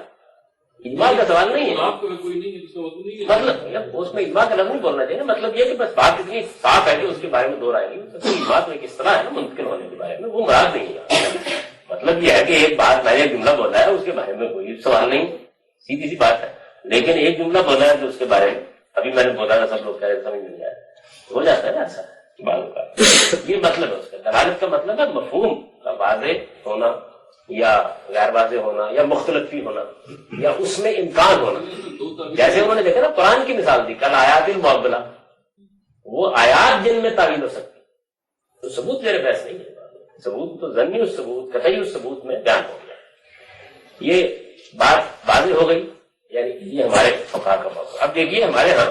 اجماع کا سوال نہیں ہے، کوئی نہیں ہے جس کا مطلب نہیں ہے، مطلب اس میں اجماع کا لفظ نہیں بولنا چاہیے، مطلب یہ کہ بس بات اتنی صاف ہے کہ اس کے بارے میں دو رائے نہیں، اجماع تو ایک اصطلاح ہے نا منتقل ہونے کے بارے میں، وہ مراد نہیں ہے۔ مطلب یہ ہے کہ ایک بات میں نے جملہ بولا ہے اس کے بارے میں کوئی سوال نہیں، سیدھی سی بات ہے، لیکن ایک جملہ بولا ہے جو اس کے بارے میں ابھی میں نے بولا تھا، سب لوگ کہہ رہے سمجھ نہیں آیا، ہو جاتا ہے نا ایسا باتوں کا، یہ مطلب ہے اس کا۔ دلالت کا مطلب ہے مفہوم کا واضح ہونا یا غیر واضح ہونا یا مختلف بھی ہونا یا اس میں امکان ہونا۔ جیسے انہوں نے دیکھا نا قرآن کی مثال دی، کل آیات المعبلہ، وہ آیات جن میں تعویل ہو سکتی، تو ثبوت میرے پاس نہیں ہے، ثبوت تو ضمنی الثبوت قطعی الثبوت میں بیان ہو گیا، یہ بات واضح ہو گئی، یعنی یہ ہمارے فقہ کا موقع۔ اب دیکھیے ہمارے ہاں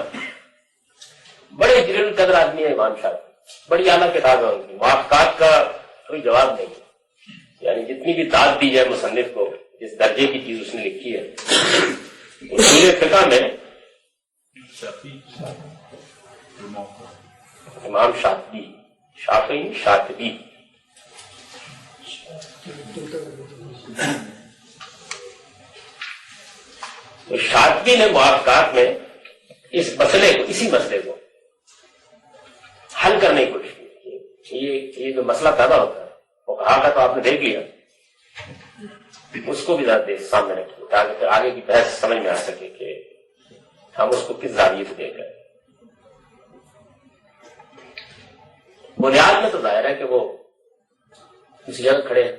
بڑے جلیل القدر آدمی ہے امام شافعی، بڑی اعلیٰ کتاب ہے ان کی، موافقات کا کوئی جواب نہیں، یعنی جتنی بھی داد دی جائے مصنف کو، جس درجے کی چیز اس نے لکھی ہے، اصول فقہ میں امام شاطبی، شافعی شاطبی، تو شاطبی نے موافقات میں اس مسئلے کو، اسی مسئلے کو حل کرنے کی کوشش کی۔ یہ جو مسئلہ پیدا ہوتا ہے وہ کہا کا تو آپ نے دیکھ لیا، اس کو بھی ذرا سامنے رکھیے تاکہ پھر آگے کی بحث سمجھ میں آ سکے کہ ہم اس کو کس زاویے سے دیکھ رہے ہیں۔ بنیاد میں تو ظاہر ہے کہ وہ کسی جگہ کھڑے ہیں،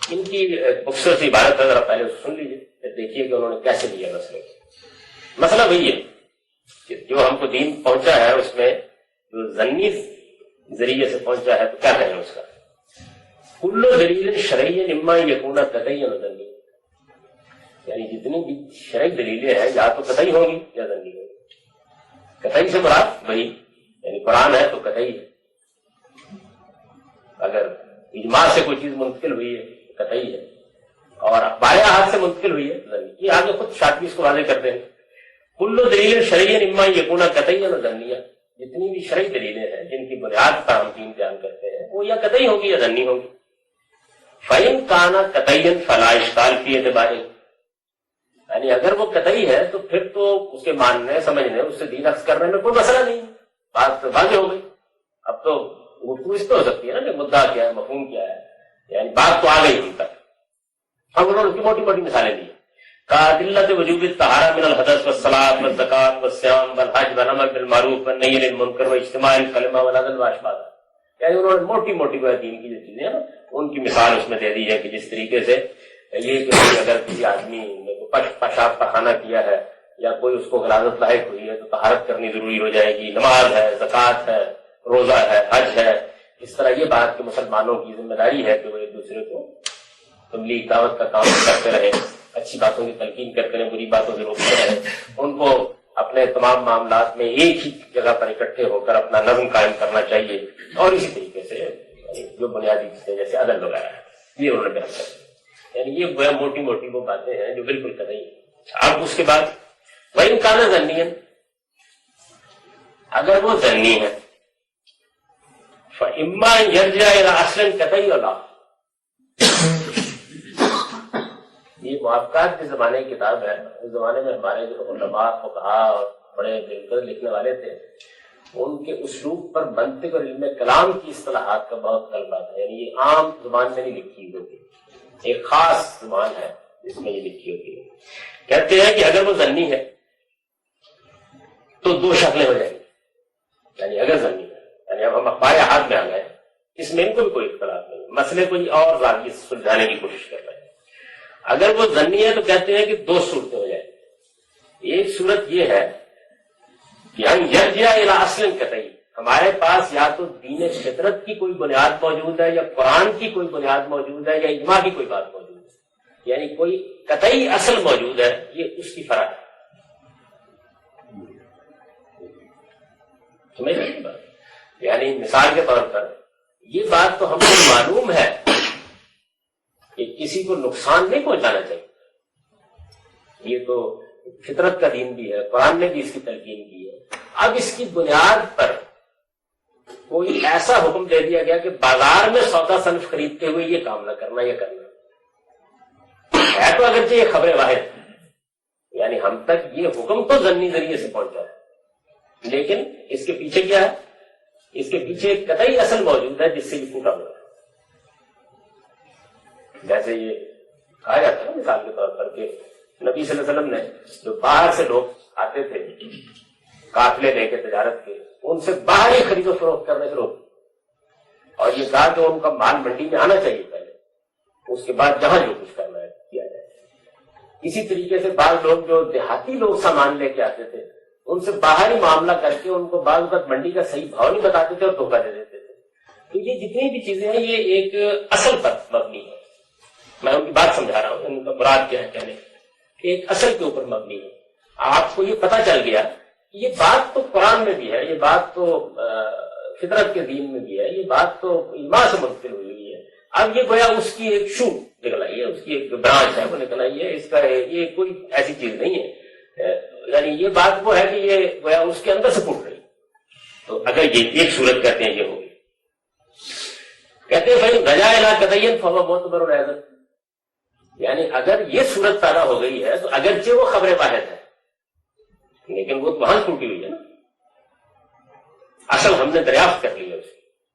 ان کی مختصر سی عبارت ہے، ذرا پہلے اس کو سن لیجیے، پھر دیکھیے کہ انہوں نے کیسے لیا مسئلے کو۔ مسئلہ وہی ہے کہ جو ہم کو دین پہنچا ہے اس میں جو ضمنی ذریعے سے پہنچا ہے تو کیا کہیں اس کا، کل دلیل شرعی اما یکون قطعی و ضمنی، یعنی جتنی بھی شرعی دلیلیں ہیں یا تو قطعی ہوں گی یا ضمنی ہوگی۔ قطعی سے مراد وہی، یعنی قرآن ہے تو قطعی ہے، اگر اجماع سے کوئی چیز منتقل ہوئی ہے تو قطعی ہے، اور اخبار احاد سے منتقل ہوئی ہے ضمنی۔ یہ آگے خود شاطبی اس کو واضح کرتے ہیں، کل دلیل شرعی اما یکون قطعی و ضمنی، جتنی بھی شرعی دلیلیں ہیں جن کی بنیاد پر ہم دین بیان کرتے ہیں وہ یا قطعی ہوگی یا ضمنی ہوگی۔ فَإِن كَانَ قَطَعِيًّا فَلَا إِشْكَالَ فِي اعْتِبَارِهِ، یعنی اگر وہ قطعی ہے تو پھر تو اس کے ماننے سمجھنے اس سے دین اخذ کرنے میں کوئی مسئلہ نہیں، بات واضح ہو گئی۔ اب تو گفتگو اس پہ ہو سکتی ہے نا کہ مدعا کیا ہے، مفہوم کیا ہے، یعنی بات تو آ گئی ہم تک۔ ہم انہوں نے موٹی موٹی مثالیں دی، کادلت وجوب الطہارہ من الحدث والصلاۃ والزکوٰۃ والصیام والحج والامر بالمعروف والنہی عن المنکر واجتماع الکلمہ والعدل واشباہ، یعنی انہوں نے موٹی موٹی دین کی جو چیزیں ہیں ان کی مثال اس میں دے دی ہے کہ جس طریقے سے یہ کہ اگر کسی آدمی نے پیشاب پخانہ کیا ہے یا کوئی اس کو غلاظت لاحق ہوئی ہے تو طہارت کرنی ضروری ہو جائے گی، نماز ہے، زکوٰۃ ہے، روزہ ہے، حج ہے۔ اس طرح یہ بات کہ مسلمانوں کی ذمہ داری ہے کہ وہ ایک دوسرے کو تبلیغ دعوت کا کام کرتے رہے، اچھی باتوں کی تلقین کرتے رہے، بری باتوں سے روکتے رہے، ان کو اپنے تمام معاملات میں ایک ہی جگہ پر اکٹھے ہو کر اپنا نظم قائم کرنا چاہیے، اور اسی طریقے سے جو بنیادی چیزیں جیسے عدل وغیرہ ہے یہ انہوں نے بیان کر دیا. یعنی یہ گویا موٹی موٹی وہ باتیں ہیں جو بالکل قطعی ہیں. اب اس کے بعد وَإِنْ كَانَ ظَنِّيًّا، اگر وہ ظنی ہے فَإِمَّا أَنْ يَرْجِعَ إِلَىٰ أَصْلٍ قَطَعِيٍّ وَلَا، یہ موافقات کے زمانے کی کتاب ہے. اس زمانے میں ہمارے جو علماء فقہاء اور بڑے دلکش لکھنے والے تھے ان کے اسلوب پر منطق اور علم کلام کی اصطلاحات کا بہت غلبہ تھا. یعنی یہ عام زبان میں نہیں لکھی ہوتی، ایک خاص زبان ہے جس میں یہ لکھی ہوتی ہے. کہتے ہیں کہ اگر وہ ظنی ہے تو دو شکلیں ہو جائیں گی. یعنی اگر ظنی ہے، یعنی اب ہم اخبار ہاتھ میں آ گئے، اس میں ان کو بھی کوئی اختلاف نہیں، مسئلے کو اور زیادہ سلجھانے کی کوشش کر رہے ہیں. اگر وہ ظنی ہے تو کہتے ہیں کہ دو صورتیں ہو جائیں. ایک صورت یہ ہے کہ ہم یرجع الی اصل قطعی، ہمارے پاس یا تو دین فطرت کی کوئی بنیاد موجود ہے یا قرآن کی کوئی بنیاد موجود ہے یا اجماع کی کوئی بات موجود ہے، یعنی کوئی قطعی اصل موجود ہے. یہ اس کی فرق ہے. سمجھ رہے ہیں بات؟ یعنی مثال کے طور پر یہ بات تو ہم کو معلوم ہے کہ کسی کو نقصان نہیں پہنچانا چاہیے. یہ تو فطرت کا دین بھی ہے، قرآن نے بھی اس کی تلقین کی ہے. اب اس کی بنیاد پر کوئی ایسا حکم دے دیا گیا کہ بازار میں سودا صنف خریدتے ہوئے یہ کام نہ کرنا، یہ کرنا ہے. تو اگرچہ یہ خبر واحد، یعنی ہم تک یہ حکم تو ضمنی ذریعے سے پہنچا ہے، لیکن اس کے پیچھے کیا ہے؟ اس کے پیچھے ایک قطعی اصل موجود ہے جس سے یہ ٹوٹا ہوا ہے. جیسے یہ کہا جاتا ہے مثال کے طور پر کہ نبی صلی اللہ علیہ وسلم نے جو باہر سے لوگ آتے تھے قافلے لے کے تجارت کے، ان سے باہر ہی خرید و فروخت کرنے سے روک، اور یہ کہا کہ ان کا مال منڈی میں آنا چاہیے پہلے، اس کے بعد جہاں جو کچھ کرنا ہے کیا جائے. اسی طریقے سے بعض لوگ جو دیہاتی لوگ سامان لے کے آتے تھے ان سے باہر ہی معاملہ کر کے ان کو بعض وقت منڈی کا صحیح بھاؤ نہیں بتاتے تھے اور دھوکہ دے دیتے تھے. تو یہ جتنی بھی چیزیں ہیں یہ ایک اصل پر مبنی ہے. میں ان کی بات سمجھا رہا ہوں، ان کا مراد کیا ہے کہنے، ایک اصل کے اوپر مبنی ہے. آپ کو یہ پتہ چل گیا یہ بات تو قرآن میں بھی ہے، یہ بات تو فطرت کے دین میں بھی ہے، یہ بات تو ایمان سے منتقل ہوئی ہے. اب یہ گویا اس کی ایک شو نکل آئی ہے، اس کی ایک برانچ ہے وہ نکل آئی ہے. اس کا یہ کوئی ایسی چیز نہیں ہے، یعنی یہ بات وہ ہے کہ یہ گویا اس کے اندر سے پھوٹ رہی. تو اگر یہ ایک صورت کہتے ہیں یہ ہوگی. کہتے ہیں بھائی رجا الی قطعی فهو معتبر ايضا، یعنی اگر یہ صورت پیدا ہو گئی ہے تو اگرچہ وہ خبر واحد ہے لیکن وہ وہاں ٹوٹی ہوئی ہے نا، اصل ہم نے دریافت کر لی ہے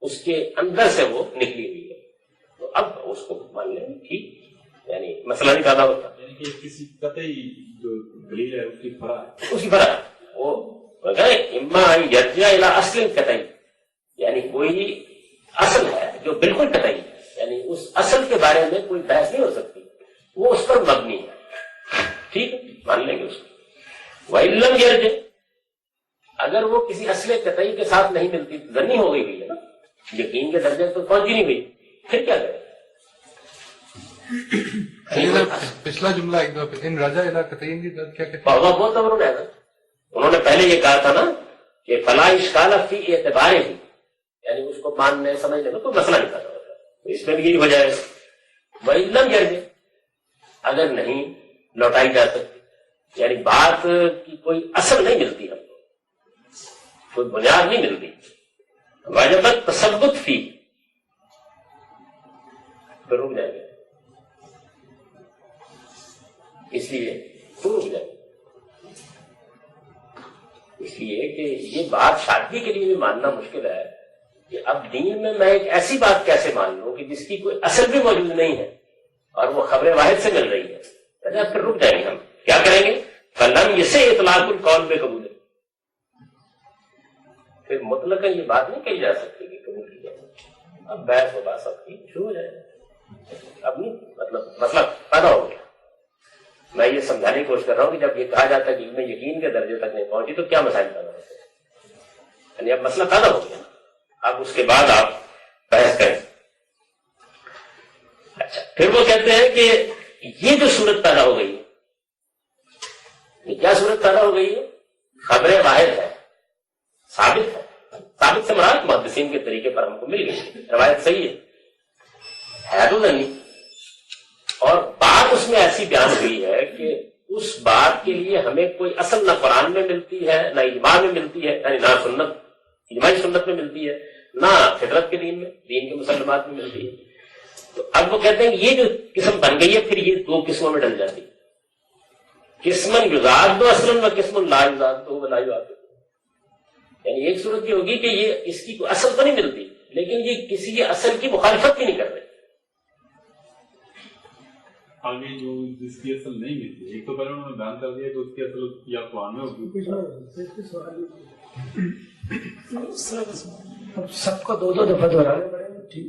اس کے اندر سے وہ نکلی ہوئی ہے. تو اب اس کو مان لیں ٹھیک، یعنی مسئلہ نہیں پیدا ہوتا. یعنی کہ کسی قطعی جو دلیل ہے اس کی فرع ہے، اس کی فرع وہ اما یرجع الی اصل قطعی، یعنی کوئی اصل ہے جو بالکل قطعی ہے، یعنی اس اصل کے بارے میں کوئی بحث نہیں ہو سکتی، وہ اس پر مبنی ہے. ٹھیک ہے، مان لیں گے اس کو. وَإِن لَمْ يَرْجِعْ، اگر وہ کسی اصل قطعی کے ساتھ نہیں ملتی، ظنی ہو گئی ہے نا، یقین کے درجے تو پہنچ ہی نہیں ہوئی، پھر کیا کرے؟ پچھلا جملہ ایک دفعہ ان رجا الی قطعین کی کیا کہتے ہیں؟ بہت بہت ضرور ہے نا. انہوں نے پہلے یہ کہا تھا نا کہ فلا اشکال فی اعتبار ہی، یعنی اس کو ماننے سمجھنے میں کوئی مسئلہ نہیں پیدا ہوتا. تو اس میں بھی یہی وجہ ہے. وَإِن لَمْ يَرْجِعْ، اگر نہیں لوٹائی جا سکتی، یعنی بات کی کوئی اصل نہیں ملتی، ہم کو کوئی بنیاد نہیں ملتی، واجبت تثبت فی، پھر رک جائیں گے. اس لیے رک جائیں گے، اس لیے کہ یہ بات شادی کے لیے بھی ماننا مشکل ہے کہ اب دین میں میں ایک ایسی بات کیسے مان لوں کہ جس کی کوئی اصل بھی موجود نہیں ہے اور وہ خبر واحد سے مل رہی ہے. پھر رک جائیں گے. ہم کیا کریں گے؟ فلم اسے اطلاق القول میں قبول ہے، پھر مطلق یہ بات نہیں کہی جا سکتی کہ قبول کی جائے. اب بحث و بحث اب کی شروع ہو جائے. اب نہیں مطلب مسئلہ پیدا ہو گیا. میں یہ سمجھانے کی کوشش کر رہا ہوں کہ جب یہ کہا جاتا ہے کہ علم یقین کے درجے تک نہیں پہنچی تو کیا مسائل پیدا ہوتے ہیں. یعنی اب مسئلہ پیدا ہو گیا، اب اس کے بعد آپ بحث کریں. اچھا، پھر وہ کہتے ہیں کہ یہ جو صورت پیدا ہو گئی ہے، یہ کیا صورت پیدا ہو گئی ہے؟ خبر واحد ہے، ثابت ہے. ثابت سے مراد محدثین محدثین کے طریقے پر ہم کو مل گئی، روایت صحیح ہے تو نہیں، اور بات اس میں ایسی بیان ہوئی ہے کہ اس بات کے لیے ہمیں کوئی اصل نہ قرآن میں ملتی ہے، نہ اجماع میں ملتی ہے، یعنی نہ سنت اجماعی سنت میں ملتی ہے، نہ فطرت کے دین میں، دین کے مسلمات میں ملتی ہے. تو اب وہ کہتے ہیں کہ یہ جو قسم بن گئی ہے پھر یہ دو قسموں میں ڈل جاتی ہے، قسمن یزاد دو اصل و قسم لا یزاد دو ولا یزاد. یعنی ایک صورت یہ ہوگی کہ یہ اس کی کوئی اصل تو نہیں ملتی لیکن یہ کسی اصل کی مخالفت بھی نہیں کر رہے. آگے جو جس کی اصل نہیں ملتی، ایک تو پہلے انہوں نے بیان کر دیا کہ اس کی اصل یا قرآن میں ہوگی، سب کو دو دفعہ دہرانے پڑیں گے. ٹھیک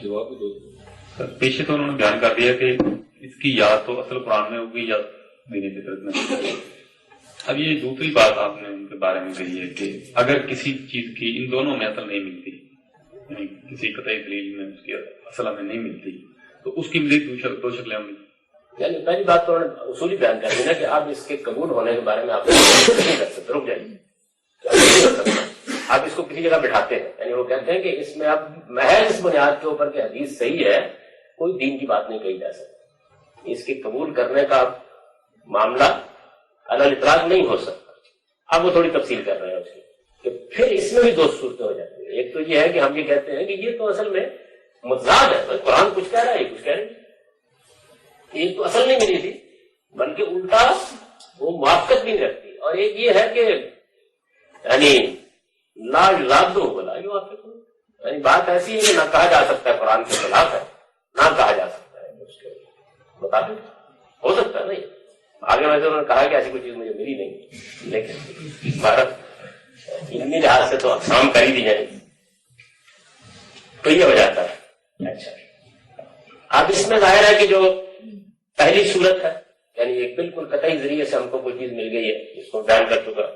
جواب دو. پیشے تو انہوں نے بیان کر دیا کہ اس کی یا تو اصل قرآن میں ہوگی یا دین فطرت میں. اب یہ دوسری بات آپ نے ان کے بارے میں کہی ہے کہ اگر کسی چیز کی ان دونوں میں اصل نہیں ملتی، یعنی کسی قطعی دلیل میں اس کی اصل ہمیں نہیں ملتی، تو اس کی مزید دو شکلیں ہوں گی. یعنی پہلی بات تو انہوں نے اصولی بیان کر دی نا کہ آپ اس کے قبول ہونے کے بارے میں آپ نہیں کر سکتے، رک جائیے. آپ اس کو کسی جگہ بٹھاتے ہیں، یعنی وہ کہتے ہیں کہ اس میں آپ محض اس بنیاد کے اوپر کہ حدیث صحیح ہے کوئی دین کی بات نہیں کہی جا سکتی، اس کے قبول کرنے کا معاملہ علی الاطلاق نہیں ہو سکتا. اب وہ تھوڑی تفصیل کر رہے ہیں اس کی کہ پھر اس میں بھی دو صورتیں ہو جاتی ہیں. ایک تو یہ ہے کہ ہم یہ کہتے ہیں کہ یہ تو اصل میں متضاد ہے، قرآن کچھ کہہ رہا ہے کچھ کہہ رہے ہیں. ایک تو اصل نہیں ملی تھی بلکہ الٹا وہ موافقت بھی نہیں رکھتی، اور ایک یہ ہے کہ یعنی لا یزاد ولا یوافق، یعنی بات ایسی ہے کہ نہ کہا جا سکتا ہے قرآن کے خلاف ہے نہ کہا جا سکتا ہے اس کے مطابق. ہو سکتا ہے نہیں آگے ویسے انہوں نے کہا کہ ایسی کوئی چیز مجھے ملی نہیں، لیکن بھارت علمی لحاظ سے تو اقسام کر ہی دی جائے تو یہ ہو جاتا ہے. اچھا اب اس میں ظاہر ہے کہ جو پہلی صورت ہے یعنی ایک بالکل قطعی ذریعے سے ہم کو کوئی چیز مل گئی ہے جس کو بیان کر چکا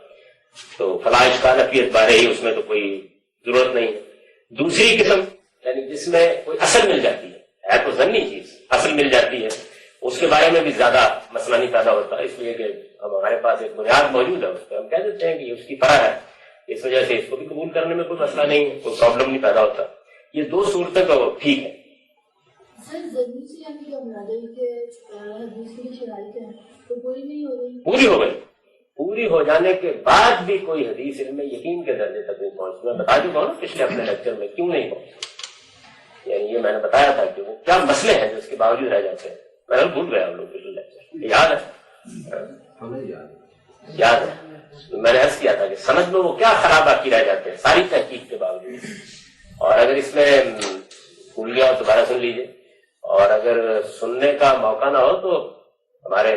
تو فلاں اشکال فی اعتبار ہی اس میں تو کوئی ضرورت نہیں ہے. دوسری قسم یعنی جس میں کوئی اصل مل جاتی ہے تو ضمنی چیز اصل مل جاتی ہے، اس کے بارے میں بھی زیادہ مسئلہ نہیں پیدا ہوتا، اس لیے کہ اب ہمارے پاس ایک بنیاد موجود ہے اس پہ ہم کہہ دیتے ہیں کہ اس کی فرع ہے، اس وجہ سے اس کو بھی قبول کرنے میں کوئی مسئلہ نہیں ہے، کوئی پرابلم نہیں پیدا ہوتا. یہ دو صورتیں تو ٹھیک ہے. پوری ہو گئی، پوری ہو جانے کے بعد بھی کوئی حدیث علم میں یقین کے درجے تک نہیں پہنچ. میں بتا چکا ہوں نا پچھلے اپنے لیکچر میں کیوں نہیں پہنچ، یعنی یہ میں نے بتایا تھا کہ وہ کیا مسئلے ہیں جو اس کے باوجود رہ جاتے ہیں. میں بھول گیا ہم لوگ پچھلے لیکچر، یاد ہے؟ یاد ہے میں نے عرض کیا تھا کہ سمجھ میں وہ کیا خراب باقی رہ جاتے ہیں ساری تحقیق کے باوجود. اور اگر اس میں بھول گیا تو دوبارہ سن لیجیے، اور اگر سننے کا موقع نہ ہو تو ہمارے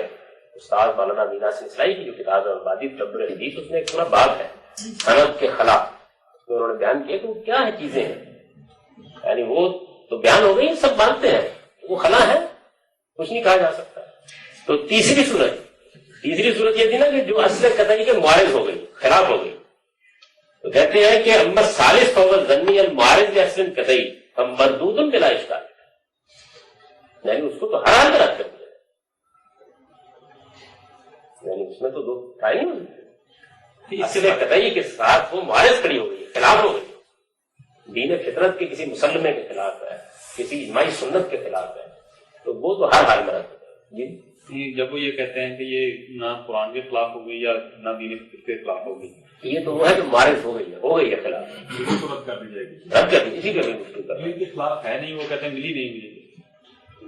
استاد مولانا مینا سنگھ اسلائی کی جو کتاب ہے عبادی تدبر حدیث، اس میں ایک پورا باب ہے سند کے خلا، اس میں انہوں نے بیان کیا کہ وہ کیا ہے چیزیں ہیں، یعنی وہ تو بیان ہو گئی سب مانتے ہیں وہ خلا ہے کچھ نہیں کہا جا سکتا. تو تیسری صورت یہ تھی نا کہ جو اصل قطعی کے معارض ہو گئی، خلاف ہو گئی، تو کہتے ہیں کہ اما ثالث فهو ظنی المعارض لاصل قطعی فمردود بلا اشکال، یعنی اس کو تو ہر حال میں رد کر دیا، یعنی اس میں تو دو ٹرائی نہیں ہوئی. اصل قطعی کے ساتھ وہ معارض کھڑی ہو گئی، خلاف ہو گئی، دین فطرت کے کسی مسلمے کے خلاف ہے، کسی اجماعی سنت کے خلاف ہے، تو وہ تو ہر حال میں رد ہے. جی جب وہ یہ کہتے ہیں کہ یہ نہ قرآن کے خلاف ہو گئی یا نہ دین فطرت کے خلاف ہو گئی، یہ تو وہ ہے جو معارض ہو گئی ہے خلاف، تو رد کر دی جائے گی. رد کر دی، اسی کا بھی گفتگو کر رہے ان کے خلاف ہے نہیں، وہ کہتے ہیں ملی نہیں ملی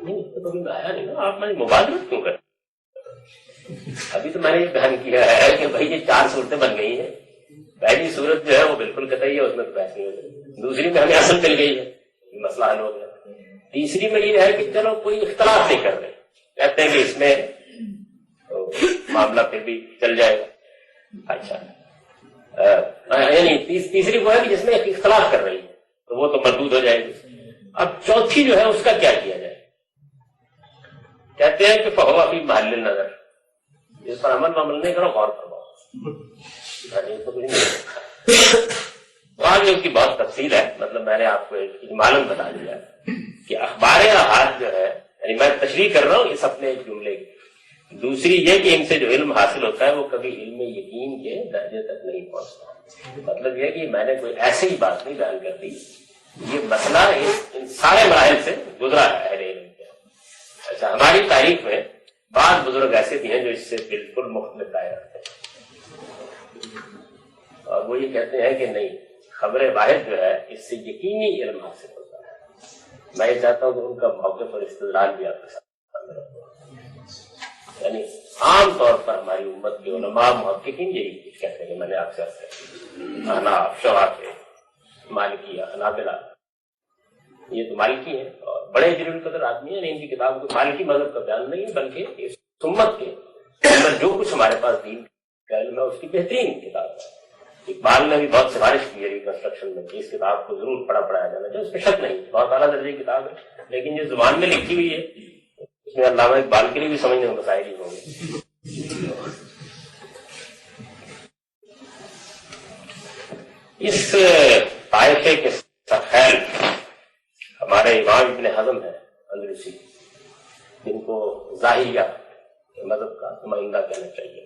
نہیں، اس تو کبھی آیا نہیں نا. آپ میں مبادرت کیوں کریں؟ ابھی تو میں نے یہ بیان کیا ہے کہ بھائی یہ 4 صورتیں بن گئی ہیں. پہلی صورت جو ہے وہ بالکل قطعی ہے، اس میں تو بحث نہیں ہو گئی. دوسری میں ہمیں اصل مل گئی ہے، مسئلہ حل ہو گیا. تیسری میں یہ ہے کہ چلو کوئی اختلاف نہیں کر رہے، کہتے ہیں کہ اس میں معاملہ پھر بھی چل جائے گا. اچھا یعنی تیسری وہ ہے کہ جس میں اختلاف کر رہی ہے تو وہ تو مردود ہو جائے گی. اب چوتھی جو ہے اس کا کیا کیا جائے؟ کہتے ہیں کہ فہو فی محل نظر، اس پر عمل نہیں کرو، غور کرو. آگے اس کی بہت تفصیل ہے، مطلب میں نے آپ کو اجمالاً بتا دیا کہ اخبار احاد جو ہے، یعنی میں تشریح کر رہا ہوں اس اپنے جملے کی، دوسری یہ کہ ان سے جو علم حاصل ہوتا ہے وہ کبھی علم یقین کے درجے تک نہیں پہنچتا. مطلب یہ کہ میں نے کوئی ایسی ہی بات نہیں بیان کر دی, یہ مسئلہ ان سارے مراحل سے گزرا ہے اہل علم کے. اچھا, ہماری تاریخ میں بعض بزرگ ایسے بھی ہیں جو اس سے بالکل مختلف رائے رکھتے ہیں, اور وہ یہ کہتے ہیں کہ نہیں, خبر واحد جو ہے اس سے یقینی علم حاصل ہوتا ہے. میں یہ چاہتا ہوں کہ ان کا موقف اور استدلال بھی آپ کے سامنے رکھوں. یعنی عام طور پر ہماری امت کے علماء محققین یہی کچھ کہتے ہیں کہ میں نے آپ سے عرض کیا, احناف, شافعی, مالکیہ, حنابلہ, یہ تو مالکی ہیں اور بڑے جلیل القدر آدمی ہیں. ان کی کتاب کو مالکی مذہب کا بیان نہیں ہے بلکہ اس امت کے اندر جو کچھ ہمارے پاس دین کا علم ہے اس کی بہترین کتاب ہے. اقبال نے بھی بہت سفارش کی ہے ریکنسٹرکشن میں کہ اس کتاب کو ضرور پڑھایا جانا چاہیے. اس میں شک نہیں, بہت اعلیٰ درجے کی کتاب ہے, لیکن یہ زبان میں لکھی ہوئی ہے, اس میں علامہ اقبال کے لیے بھی سمجھنے میں مسائل ہی ہوں گے. اس طائفے کے خیال ہمارے امام ابن حزم ہیں اندلسی, جن کو ظاہریہ مذہب کا نمائندہ کہنا چاہیے.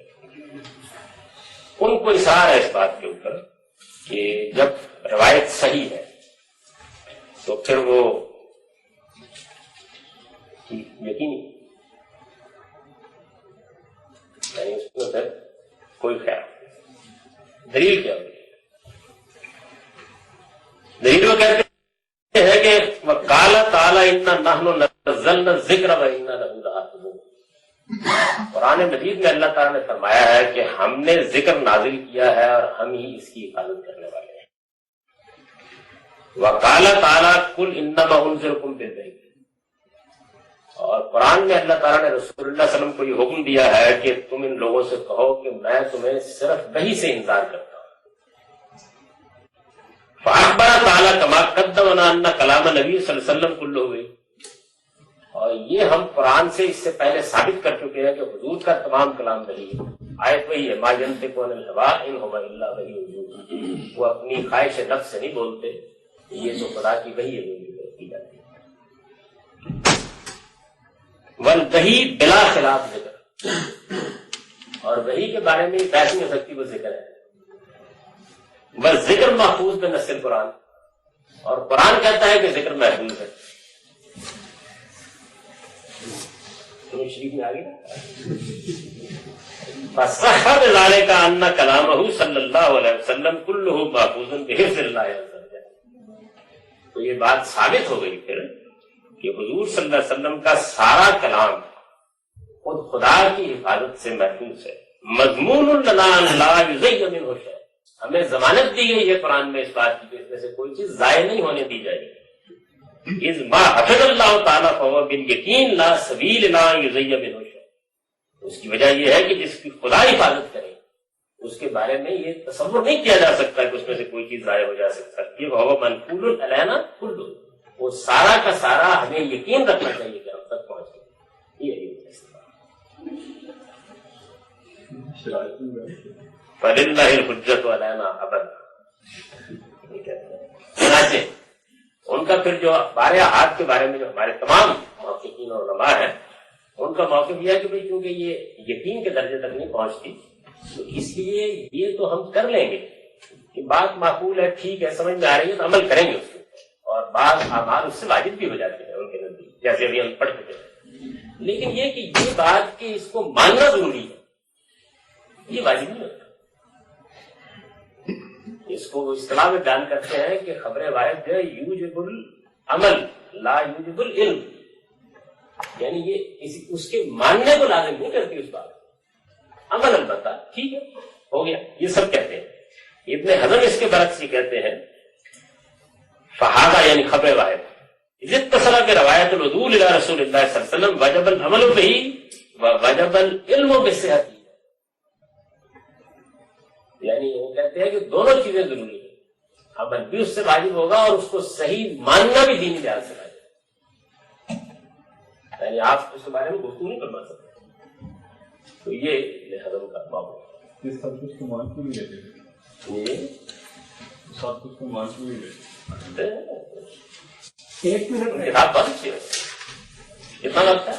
ان کو اصرار ہے اس بات کے اوپر کہ جب روایت صحیح ہے تو پھر وہ یقینی, یعنی اس میں پھر کوئی خیال. دلیل کیا ہوگی؟ دلیل وہ کہتے ہیں کہ وقال تعالی انا نحن نزلنا الذکر وانا لہ لحافظون. قرآن مجید میں اللہ تعالیٰ نے فرمایا ہے کہ ہم نے ذکر نازل کیا ہے اور ہم ہی اس کی حفاظت کرنے والے ہیں. وقال تعالی قل انما انذرکم بالغیب. اور قرآن میں اللہ تعالیٰ نے رسول اللہ صلی اللہ علیہ وسلم کو یہ حکم دیا ہے کہ تم ان لوگوں سے کہو کہ میں تمہیں صرف وحی سے انذار کرتا ہوں. فاخبر تعالیٰ کما قدمنا ان کلام نبی صلی اللہ علیہ وسلم کلہ ہوئی. اور یہ ہم قرآن سے اس سے پہلے ثابت کر چکے ہیں کہ حضور کا تمام کلام وحی ہے. آیت وہی ہے, ما ینطق عن الهوى ان هو الا وحی یوحی. وہ اپنی خواہش نفس سے نہیں بولتے, یہ تو خدا کی وحی ہے جو کی جاتی ہے. والوحی بلا خلاف ذکر, اور وحی کے بارے میں بحث نہیں ہو سکتی, وہ ذکر ہے. وہ ذکر محفوظ بنص القرآن, اور قرآن کہتا ہے کہ ذکر محفوظ ہے. شریف میں آگے فصح بذلک ان کلامہ صلی اللہ علیہ وسلم کلہ محفوظ بحفظ اللہ عز وجل. تو یہ بات ثابت ہو گئی پھر کہ حضور صلی اللہ علیہ وسلم کا سارا کلام خود خدا کی حفاظت سے محفوظ ہے. مضمون لنا لا یضیع منہ شیء. ہمیں ضمانت دی گئی ہے قرآن میں اس بات کی کہ اس میں سے کوئی چیز ضائع نہیں ہونے دی جائے گی. اذ ما حفظ اللہ تعالیٰ فهو بالیقین لا سبیل لا یضیع منہ شیء. اس کی وجہ یہ ہے کہ جس کی خدا حفاظت کرے اس کے بارے میں یہ تصور نہیں کیا جا سکتا کہ اس میں سے کوئی چیز ضائع ہو جا سکتا. یہ فهو منقول علینا کلہ, وہ سارا کا سارا ہمیں یقین رکھنا چاہیے کہ ہم تک پہنچ گئے. یہ فللہ الحجۃ علینا ابدا. چنانچہ ان کا پھر جو بارہ احاد کے بارے میں جو ہمارے تمام محققین اور علماء ہیں ان کا موقف یہ ہے کہ بھئی کیونکہ یہ یقین کے درجے تک نہیں پہنچتی تو اس لیے یہ تو ہم کر لیں گے کہ بات معقول ہے, ٹھیک ہے, سمجھ میں آ رہی ہے تو عمل کریں گے اس کے, اور بعض اعمال اس سے واجب بھی ہو جاتے ہیں ان کے نزدیک, جیسے ابھی ہم پڑھ چکے ہیں. لیکن یہ کہ یہ بات کہ اس کو ماننا ضروری ہے یہ واجب نہیں ہوتا. اس کو اصطلاح میں بیان کرتے ہیں کہ خبر واحد جو ہے یوجب العمل لا یوجب العلم, یعنی یہ اس کے ماننے کو لازم نہیں کرتی اس بات, عمل البتہ ٹھیک ہے ہو گیا, یہ سب کہتے ہیں. ابن حزم اس کے برعکس یہ کہتے ہیں فہذا یعنی خبر واحد اذ اتصل بروایت العدول الى رسول اللہ صلی اللہ علیہ وسلم وجب العمل به ووجب العلم بصحته. یعنی وہ کہتے ہیں کہ دونوں چیزیں ضروری ہیں, عمل بھی اس سے واجب ہوگا اور اس کو صحیح ماننا بھی دینی لحاظ سے واجب. یعنی آپ اس کے بارے میں گفتگو نہیں کروا سکتے. تو یہ ابن حزم کا موقف. یہ سب کچھ کو مان کیوں نہیں لیتے؟ یہ سب کچھ کو مان کیوں نہیں لیتے؟ ایک منٹ کتاب بہت اچھی ہے, کتنا لگتا ہے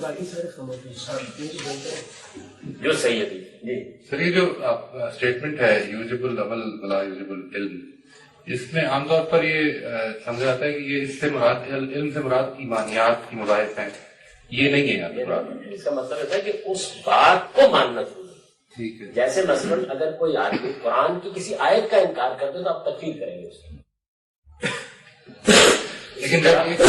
باقی سارے سمجھتے جو صحیح ہے جی سر یہ جو اسٹیٹمنٹ ہے یوزبل عمل ولا یوزبل علم، اس میں عام طور پر یہ سمجھا جاتا ہے کہ یہ اس سے مراد علم سے مراد ایمانیات کی مباحث ہیں، یہ نہیں ہے یہاں پہ مراد۔ اس کا مطلب ہوتا ہے کہ اس بات کو ماننا ضروری ہے۔ ٹھیک ہے، جیسے مثلاً اگر کوئی آدمی قرآن کی کسی آیت کا انکار کر دے تو آپ تکفیر کریں گے اس کی۔ لیکن جب ایک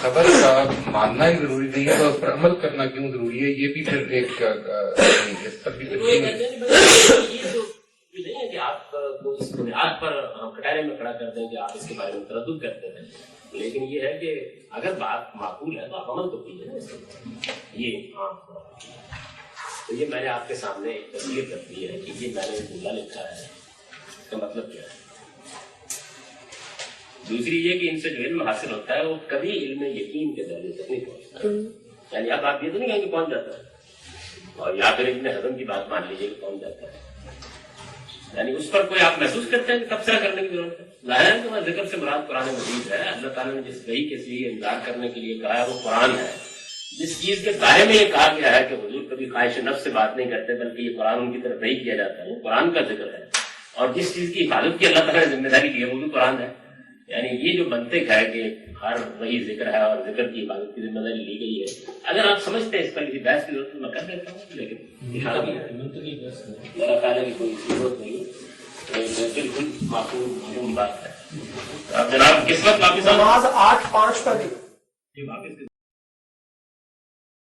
خبر کا ماننا ہی ضروری نہیں ہے تو اس پر عمل کرنا کیوں ضروری ہے؟ یہ بھی پھر ایک اس پر بھی یہ جو نہیں ہے کہ آپ کو اس بنیاد پر ہم کٹہرے میں کھڑا کر دیں کہ آپ اس کے بارے میں تردد کرتے ہیں، لیکن یہ ہے کہ اگر بات معقول ہے تو آپ عمل تو کیجیے نا۔ یہ ہاں تو یہ میں نے آپ کے سامنے ایک تصویر کر دی ہے کہ یہ میں نے جملہ لکھا ہے، اس کا مطلب کیا ہے۔ دوسری یہ کہ ان سے جو علم حاصل ہوتا ہے وہ کبھی علم یقین کے درجے تک نہیں پہنچتا، یعنی اب آپ یہ تو نہیں کہیں کہ پہنچ جاتا ہے، اور یا پھر ابن حزم کی بات مان لیجیے کہ پہنچ جاتا ہے، یعنی اس پر کوئی آپ محسوس کرتے ہیں کہ تبصرہ کرنے کی ضرورت ہے۔ ظاہر ہے کہ میں ذکر سے مراد قرآن مجید ہے، اللہ تعالیٰ نے جس وحی کے ذریعے انکار کرنے کے لیے کہا ہے وہ قرآن ہے۔ جس چیز کے بارے میں یہ کہا گیا ہے کہ حضور کبھی خواہش نفس سے بات نہیں کرتے بلکہ یہ قرآن ان کی طرف وحی کیا جاتا ہے، وہ قرآن کا ذکر ہے، اور جس چیز کی حفاظت کی اللہ تعالیٰ نے ذمہ داری دی ہے وہ بھی قرآن ہے۔ یعنی یہ جو منطق ہے کہ ہر وہی ذکر ہے اور ذکر کی حفاظت کی ذمہ داری لی گئی ہے، اگر آپ سمجھتے ہیں اس پر کسی بحث کی ضرورت تو میں کر دیتا ہوں، لیکن اللہ تعالیٰ کی کوئی ضرورت نہیں، بالکل معقول بات ہے۔ اب جناب کس وقت واپس نماز 8:05 پر